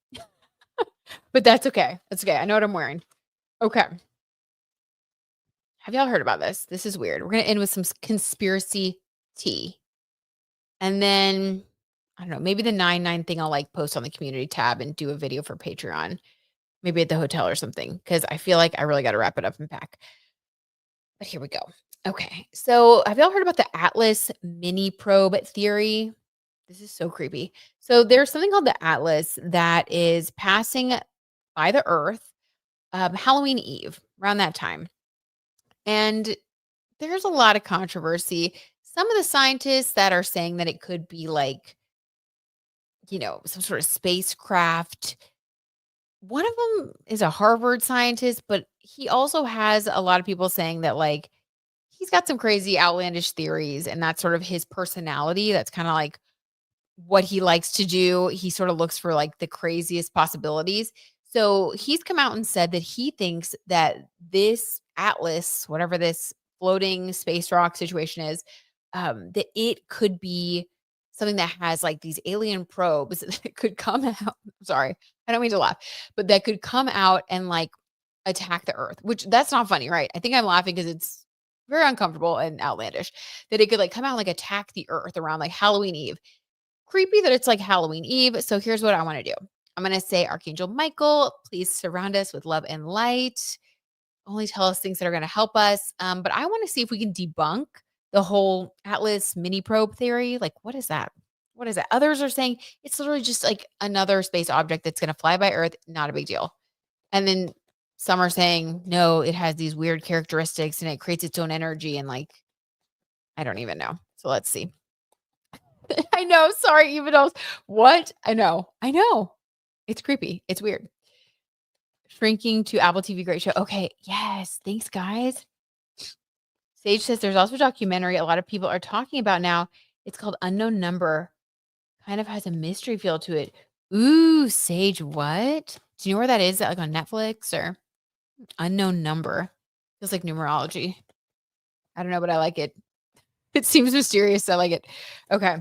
But that's okay. That's okay. I know what I'm wearing. Okay. Have y'all heard about this? This is weird. We're gonna end with some conspiracy tea. And then I don't know, maybe the 9/9 thing I'll like post on the community tab and do a video for Patreon. Maybe at the hotel or something, because I feel like I really got to wrap it up and pack. But here we go. Okay. So have y'all heard about the Atlas mini probe theory? This is so creepy. So there's something called the Atlas that is passing by the Earth Halloween Eve, around that time. And there's a lot of controversy. Some of the scientists that are saying that it could be like, some sort of spacecraft. One of them is a Harvard scientist, but he also has a lot of people saying that, like, he's got some crazy outlandish theories, and that's sort of his personality. That's kinda like what he likes to do. He sort of looks for, like, the craziest possibilities. So, he's come out and said that he thinks that this Atlas, whatever this floating space rock situation is, that it could be something that has, like, these alien probes that could come out sorry, I don't mean to laugh, but that could come out and, like, attack the Earth, which that's not funny, right? I think I'm laughing because it's very uncomfortable and outlandish that it could, like, come out and, like, attack the Earth around, like, Halloween Eve. Creepy that it's, like, Halloween Eve, so here's what I wanna do. I'm gonna say, Archangel Michael, please surround us with love and light. Only tell us things that are gonna help us, but I wanna see if we can debunk the whole Atlas mini probe theory. Like, what is that? What is that? Others are saying it's literally just like another space object that's going to fly by Earth, not a big deal. And then some are saying, no, it has these weird characteristics and it creates its own energy. And like, I don't even know. So let's see. I know. Sorry, even else. What? I know. I know. It's creepy. It's weird. Shrinking to Apple TV, great show. Okay. Yes. Thanks, guys. Sage says there's also a documentary a lot of people are talking about now. It's called Unknown Number. Kind of has a mystery feel to it. Ooh, Sage, what? Do you know where that is? Is that like on Netflix or Unknown Number? Feels like numerology. I don't know, but I like it. It seems mysterious. I like it. Okay.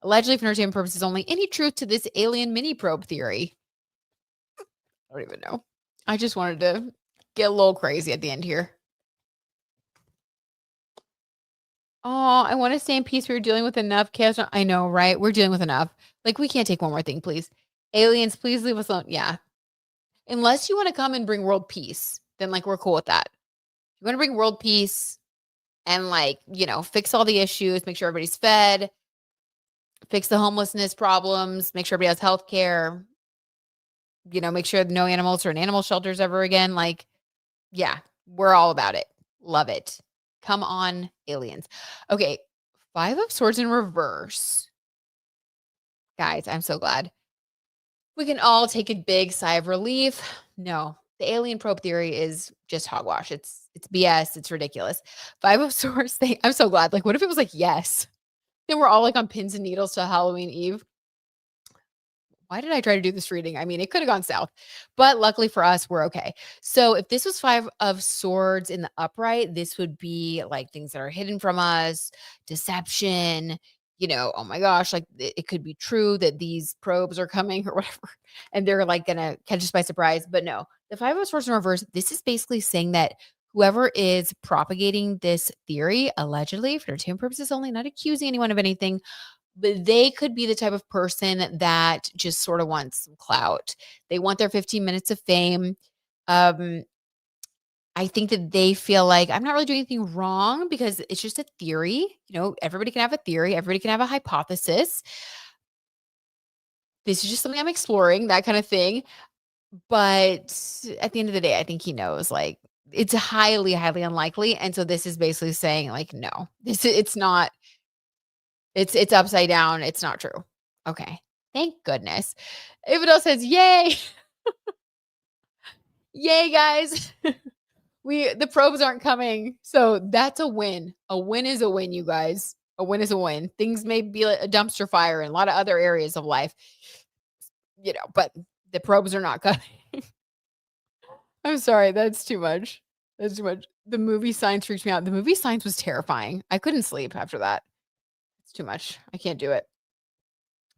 Allegedly, for entertainment purposes only, any truth to this alien mini probe theory? I don't even know. I just wanted to get a little crazy at the end here. Oh, I want to stay in peace. We're dealing with enough chaos. I know, right? We're dealing with enough. Like, we can't take one more thing, please. Aliens, please leave us alone. Yeah. Unless you want to come and bring world peace, then like we're cool with that. You want to bring world peace and like, fix all the issues, make sure everybody's fed, fix the homelessness problems, make sure everybody has health care, make sure no animals are in animal shelters ever again. Like, yeah, we're all about it. Love it. Come on, aliens. Okay, 5 of Swords in reverse. Guys, I'm so glad. We can all take a big sigh of relief. No, the alien probe theory is just hogwash. It's BS. It's ridiculous. 5 of Swords. I'm so glad. Like, what if it was like, yes? Then we're all like on pins and needles till Halloween Eve. Why did I try to do this reading? I mean, it could have gone south, but luckily for us, we're okay. So if this was 5 of Swords in the upright, this would be like things that are hidden from us, deception, oh my gosh, like it could be true that these probes are coming or whatever, and they're like gonna catch us by surprise. But no, the 5 of Swords in reverse, this is basically saying that whoever is propagating this theory, allegedly for entertainment purposes only, not accusing anyone of anything, but they could be the type of person that just sort of wants some clout. They want their 15 minutes of fame. I think that they feel like I'm not really doing anything wrong because it's just a theory. Everybody can have a theory. Everybody can have a hypothesis. This is just something I'm exploring, that kind of thing. But at the end of the day, I think he knows like it's highly, highly unlikely. And so this is basically saying like, no, it's not. It's upside down. It's not true. Okay. Thank goodness. Everybody else says, yay. Yay, guys. The probes aren't coming. So that's a win. A win is a win, you guys. A win is a win. Things may be like a dumpster fire in a lot of other areas of life, but the probes are not coming. I'm sorry. That's too much. That's too much. The movie Signs freaked me out. The movie Signs was terrifying. I couldn't sleep after that. It's too much. I can't do it.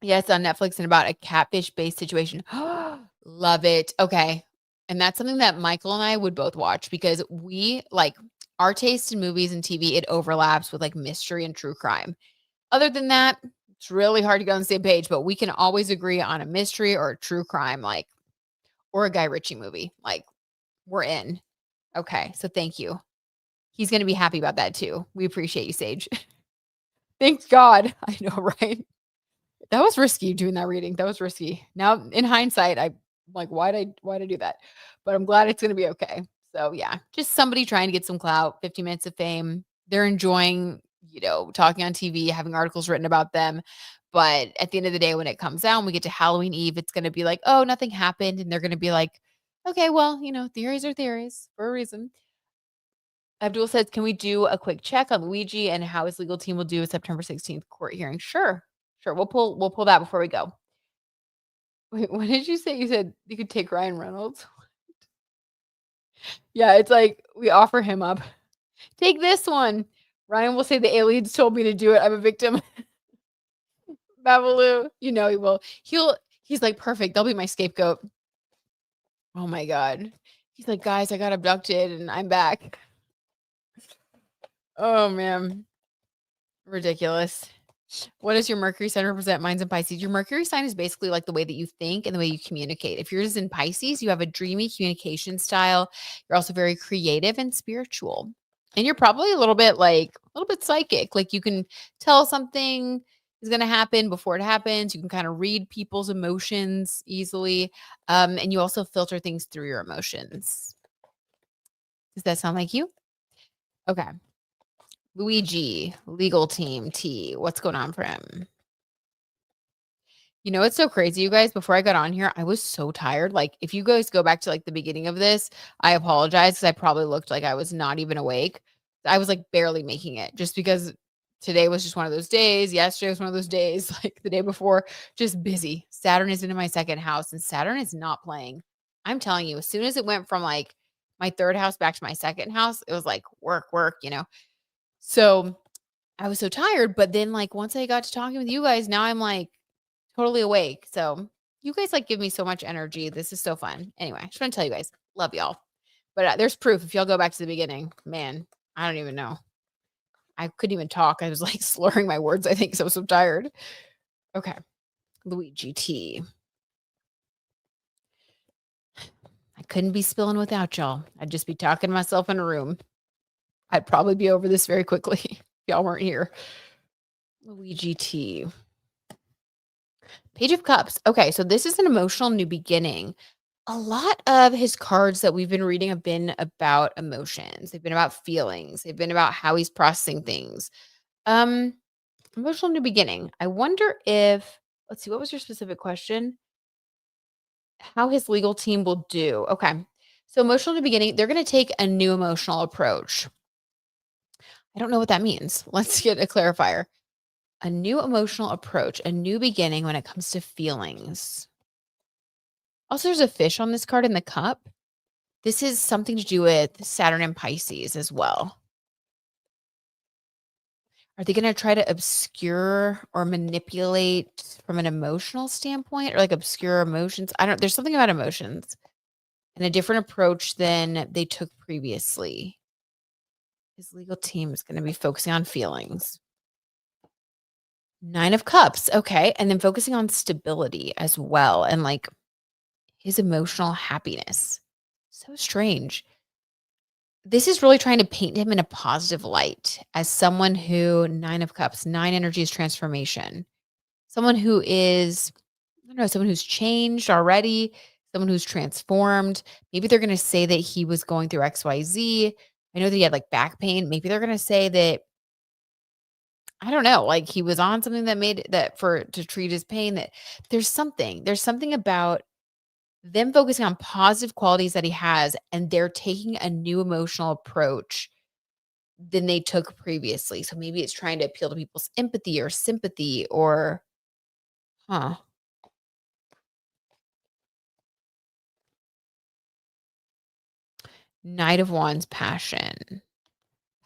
Yeah, it's on Netflix and about a catfish-based situation. Love it. Okay. And that's something that Michael and I would both watch because we like our taste in movies and TV, it overlaps with like mystery and true crime. Other than that, it's really hard to get on the same page, but we can always agree on a mystery or a true crime, like, or a Guy Ritchie movie. Like, we're in. Okay. So thank you. He's going to be happy about that too. We appreciate you, Sage. Thank God. I know, right? That was risky doing that reading. That was risky. Now, in hindsight, I'm like, why'd I do that? But I'm glad it's going to be okay. So yeah, just somebody trying to get some clout, 50 minutes of fame. They're enjoying, talking on TV, having articles written about them. But at the end of the day, when it comes out, and we get to Halloween Eve, it's going to be like, oh, nothing happened. And they're going to be like, okay, well, theories are theories for a reason. Abdul says, can we do a quick check on Luigi and how his legal team will do a September 16th court hearing? Sure. We'll pull that before we go. Wait, what did you say? You said you could take Ryan Reynolds? Yeah, it's like we offer him up. Take this one. Ryan will say the aliens told me to do it. I'm a victim. Babalu, he will. He's like, perfect. They'll be my scapegoat. Oh my God. He's like, guys, I got abducted and I'm back. Oh man. Ridiculous. What does your Mercury sign represent? Mine's in Pisces. Your Mercury sign is basically like the way that you think and the way you communicate. If yours is in Pisces, you have a dreamy communication style. You're also very creative and spiritual. And you're probably a little bit psychic. Like you can tell something is going to happen before it happens. You can kind of read people's emotions easily. And you also filter things through your emotions. Does that sound like you? Okay. Luigi, legal team T. What's going on for him? You know, it's so crazy, you guys. Before I got on here, I was so tired. Like, if you guys go back to like the beginning of this, I apologize because I probably looked like I was not even awake. I was like barely making it just because today was just one of those days. Yesterday was one of those days, like the day before, just busy. Saturn is into my second house and Saturn is not playing. I'm telling you, as soon as it went from like my third house back to my second house, it was like work. So I was so tired. But then, like, once I got to talking with you guys, now I'm like, totally awake. So you guys like give me so much energy. This is so fun. Anyway, I just want to tell you guys, love y'all. But there's proof. If y'all go back to the beginning, man, I don't even know. I couldn't even talk. I was like slurring my words, I think, so I was so tired. Okay. Luigi T. I couldn't be spilling without y'all. I'd just be talking to myself in a room. I'd probably be over this very quickly if y'all weren't here. Luigi T. Page of Cups. Okay, so this is an emotional new beginning. A lot of his cards that we've been reading have been about emotions. They've been about feelings. They've been about how he's processing things. Um, Emotional new beginning. I wonder if, let's see, what was your specific question? How his legal team will do. Okay. So emotional new beginning, they're going to take a new emotional approach. I don't know what that means. Let's get a clarifier. A new emotional approach, a new beginning when it comes to feelings. Also, there's a fish on this card in the cup. This is something to do with Saturn and Pisces as well. Are they going to try to obscure or manipulate from an emotional standpoint or like obscure emotions? There's something about emotions and a different approach than they took previously. His legal team is going to be focusing on feelings. 9 of Cups. Okay. And then focusing on stability as well and like his emotional happiness. So strange. This is really trying to paint him in a positive light as someone who 9 of Cups, 9 energy is transformation. Someone who is, I don't know, someone who's changed already, someone who's transformed. Maybe they're going to say that he was going through XYZ. I know that he had like back pain. Maybe they're going to say that, I don't know, like he was on something that made that to treat his pain. That there's something about them focusing on positive qualities that he has, and they're taking a new emotional approach than they took previously. So maybe it's trying to appeal to people's empathy or sympathy or, huh. Knight of Wands, passion,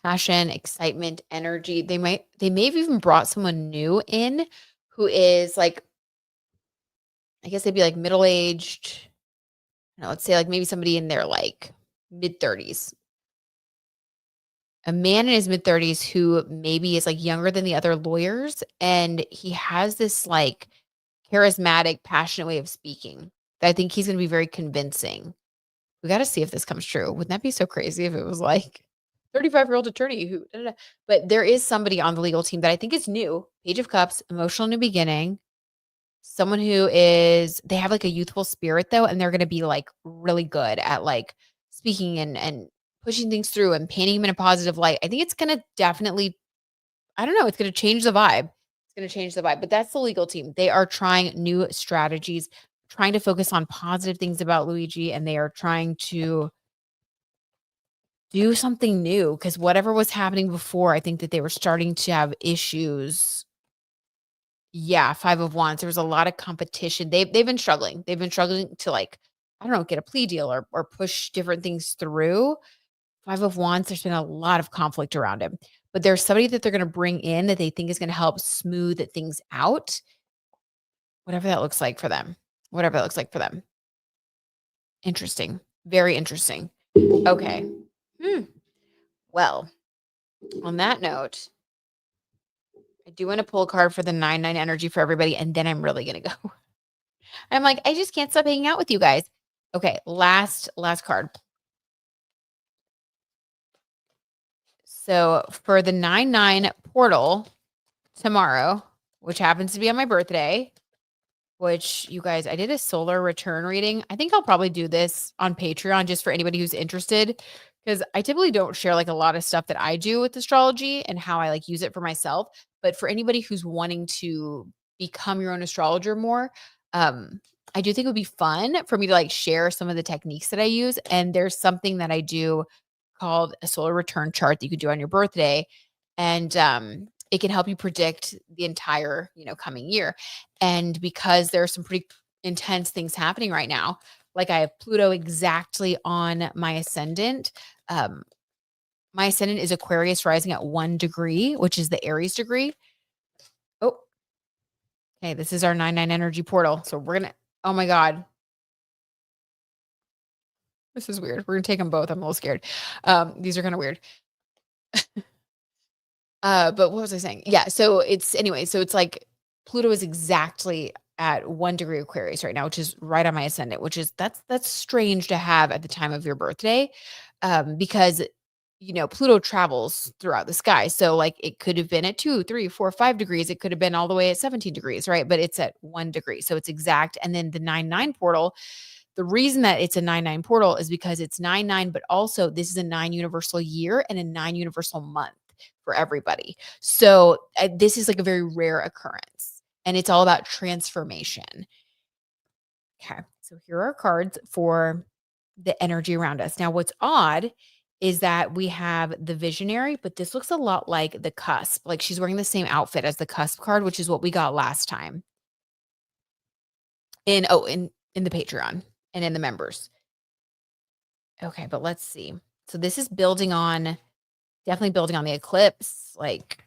excitement, energy. They may have even brought someone new in who is like, I guess they'd be like middle-aged. Let's say like maybe somebody in their like mid-30s. A man in his mid-30s who maybe is like younger than the other lawyers, and he has this like charismatic, passionate way of speaking that I think he's going to be very convincing. We got to see if this comes true. Wouldn't that be so crazy if it was like 35-year-old attorney who, da, da, da. But there is somebody on the legal team that I think is new. Page of Cups, emotional new beginning. Someone who they have like a youthful spirit though, and they're going to be like really good at like speaking and pushing things through and painting them in a positive light. I think it's going to definitely, I don't know, it's going to change the vibe. It's going to change the vibe, but that's the legal team. They are trying new strategies, trying to focus on positive things about Luigi, and they are trying to do something new because whatever was happening before, I think that they were starting to have issues. Yeah, 5 of Wands. There was a lot of competition. They've been struggling. They've been struggling to like, I don't know, get a plea deal or push different things through. 5 of Wands, there's been a lot of conflict around him. But there's somebody that they're going to bring in that they think is going to help smooth things out. Whatever that looks like for them. Whatever that looks like for them. Interesting. Very interesting. Okay. Well, on that note, I do want to pull a card for the 9-9 energy for everybody, and then I'm really going to go. I'm like, I just can't stop hanging out with you guys. Okay, last card. So for the 9-9 portal tomorrow, which happens to be on my birthday, which you guys, I did a solar return reading. I think I'll probably do this on Patreon just for anybody who's interested, because I typically don't share like a lot of stuff that I do with astrology and how I like use it for myself. But for anybody who's wanting to become your own astrologer more, I do think it would be fun for me to like share some of the techniques that I use. And there's something that I do called a solar return chart that you could do on your birthday. And it can help you predict the entire, coming year. And because there are some pretty intense things happening right now, like I have Pluto exactly on my ascendant. My ascendant is Aquarius rising at 1 degree, which is the Aries degree. Oh, okay. This is our 9-9 energy portal. So we're going to, oh my God. This is weird. We're going to take them both. I'm a little scared. These are kind of weird. But what was I saying? Yeah. So it's like Pluto is exactly at 1 degree Aquarius right now, which is right on my ascendant, which is that's strange to have at the time of your birthday. Because Pluto travels throughout the sky. So like it could have been at 2, 3, 4, 5 degrees. It could have been all the way at 17 degrees, right? But it's at 1 degree. So it's exact. And then the 9-9 portal, the reason that it's a 9-9 portal is because it's 9-9, but also this is a 9 universal year and a 9 universal month for everybody. So this is like a very rare occurrence, and it's all about transformation. Okay. So here are cards for the energy around us. Now, what's odd is that we have the visionary, but this looks a lot like the cusp. Like she's wearing the same outfit as the cusp card, which is what we got last time in the Patreon and in the members. Okay, but let's see. So this is definitely building on the eclipse. Like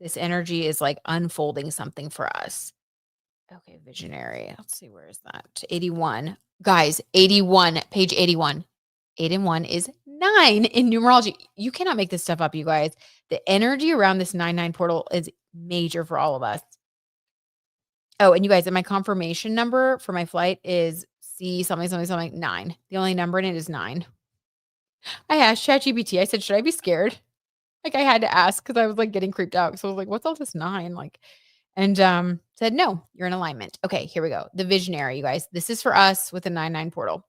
this energy is like unfolding something for us. Okay, visionary. Let's see, where is that? 81. Guys, 81, page 81. 8 and 1 is 9 in numerology. You cannot make this stuff up, you guys. The energy around this 9-9 portal is major for all of us. Oh, and you guys, and my confirmation number for my flight is C something, something, something, 9. The only number in it is 9. I asked ChatGPT, I said, should I be scared? Like I had to ask because I was like getting creeped out. So I was like, what's all this 9? Like, and said, no, you're in alignment. Okay, here we go. The visionary, you guys. This is for us with the 9-9 portal.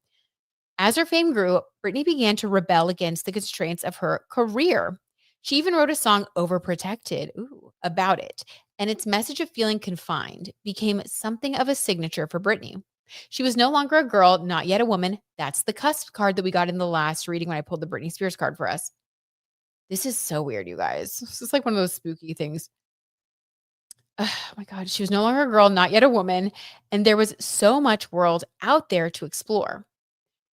As her fame grew, Britney began to rebel against the constraints of her career. She even wrote a song, Overprotected, about it. And its message of feeling confined became something of a signature for Britney. She was no longer a girl, not yet a woman. That's the cusp card that we got in the last reading when I pulled the Britney Spears card for us. This is so weird, you guys. This is like one of those spooky things. Oh my God. She was no longer a girl, not yet a woman. And there was so much world out there to explore.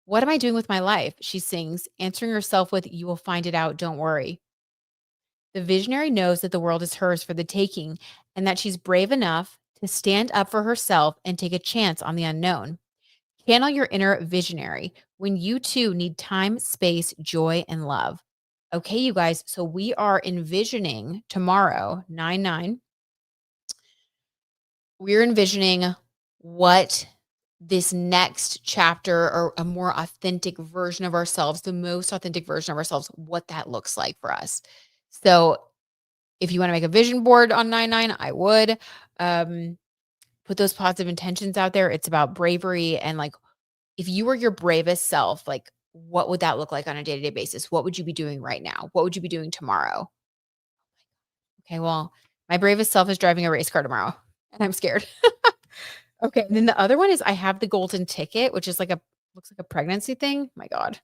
What am I doing with my life? She sings, answering herself with, you will find it out. Don't worry. The visionary knows that the world is hers for the taking and that she's brave enough to stand up for herself and take a chance on the unknown. Channel your inner visionary when you too need time, space, joy, and love. Okay, you guys. So we are envisioning tomorrow, 9-9. We're envisioning what this next chapter or a more authentic version of ourselves, the most authentic version of ourselves, what that looks like for us. So if you want to make a vision board on 9-9, I would put those positive intentions out there. It's about bravery. And like, if you were your bravest self, like what would that look like on a day-to-day basis? What would you be doing right now? What would you be doing tomorrow? Okay, well, my bravest self is driving a race car tomorrow and I'm scared. Okay. And then the other one is I have the golden ticket, which is looks like a pregnancy thing. My God.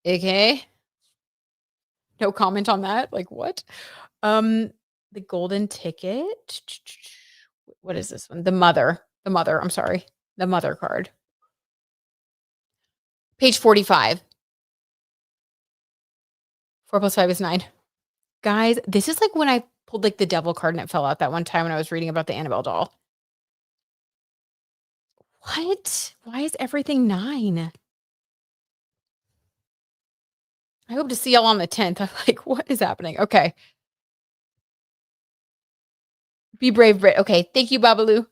Okay. No comment on that. Like what? The golden ticket. What is this one? The mother. I'm sorry. The mother card. Page 45. 4 + 5 is 9. Guys, this is like when I pulled like the devil card and it fell out that one time when I was reading about the Annabelle doll. What? Why is everything 9? I hope to see y'all on the 10th. I'm like, what is happening? Okay. Be brave, Brit. Okay. Thank you, Babalu.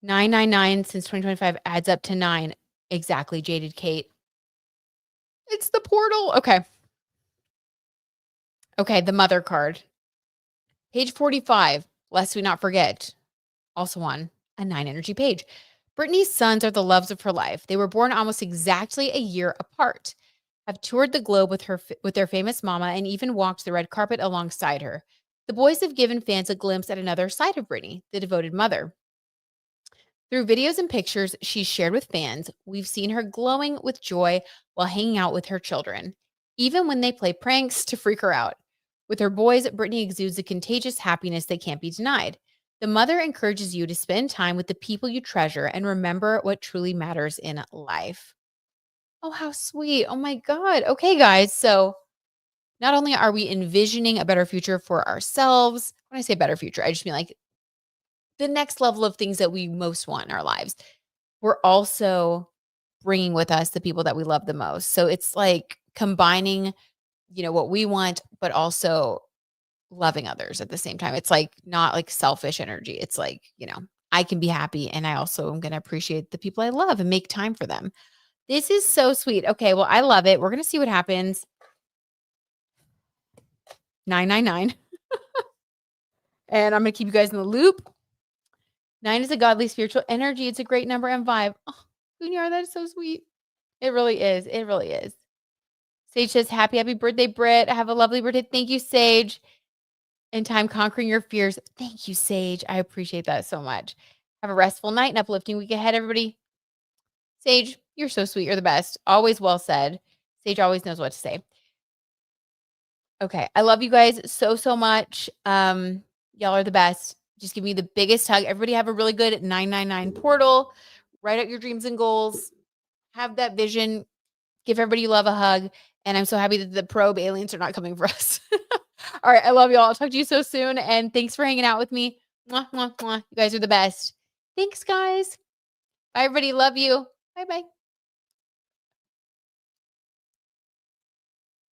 999 since 2025 adds up to 9. Exactly, Jaded Kate. It's the portal. Okay. Okay, the mother card. Page 45, lest we not forget, also on a 9 energy page. Brittany's sons are the loves of her life. They were born almost exactly a year apart. Have toured the globe with their famous mama and even walked the red carpet alongside her. The boys have given fans a glimpse at another side of Brittany, the devoted mother. Through videos and pictures she's shared with fans, we've seen her glowing with joy while hanging out with her children, even when they play pranks to freak her out. With her boys, Brittany exudes a contagious happiness that can't be denied. The mother encourages you to spend time with the people you treasure and remember what truly matters in life. Oh, how sweet. Oh my God. Okay, guys. So not only are we envisioning a better future for ourselves, when I say better future, I just mean like the next level of things that we most want in our lives. We're also bringing with us the people that we love the most. So it's like combining, what we want, but also loving others at the same time. It's like not like selfish energy. It's like, I can be happy and I also am going to appreciate the people I love and make time for them. This is so sweet. Okay, well, I love it. We're going to see what happens. 999. And I'm going to keep you guys in the loop. 9 is a godly spiritual energy. It's a great number and vibe. Oh, Junior, that is so sweet. It really is. It really is. Sage says, happy birthday, Britt. Have a lovely birthday. Thank you, Sage. And time conquering your fears. Thank you, Sage. I appreciate that so much. Have a restful night and uplifting week ahead, everybody. Sage, you're so sweet. You're the best. Always well said. Sage always knows what to say. Okay. I love you guys so, so much. Y'all are the best. Just give me the biggest hug. Everybody have a really good 999 portal. Write out your dreams and goals. Have that vision. Give everybody you love a hug. And I'm so happy that the probe aliens are not coming for us. All right. I love y'all. I'll talk to you so soon. And thanks for hanging out with me. Mwah, mwah, mwah. You guys are the best. Thanks, guys. Bye, everybody. Love you. Bye-bye.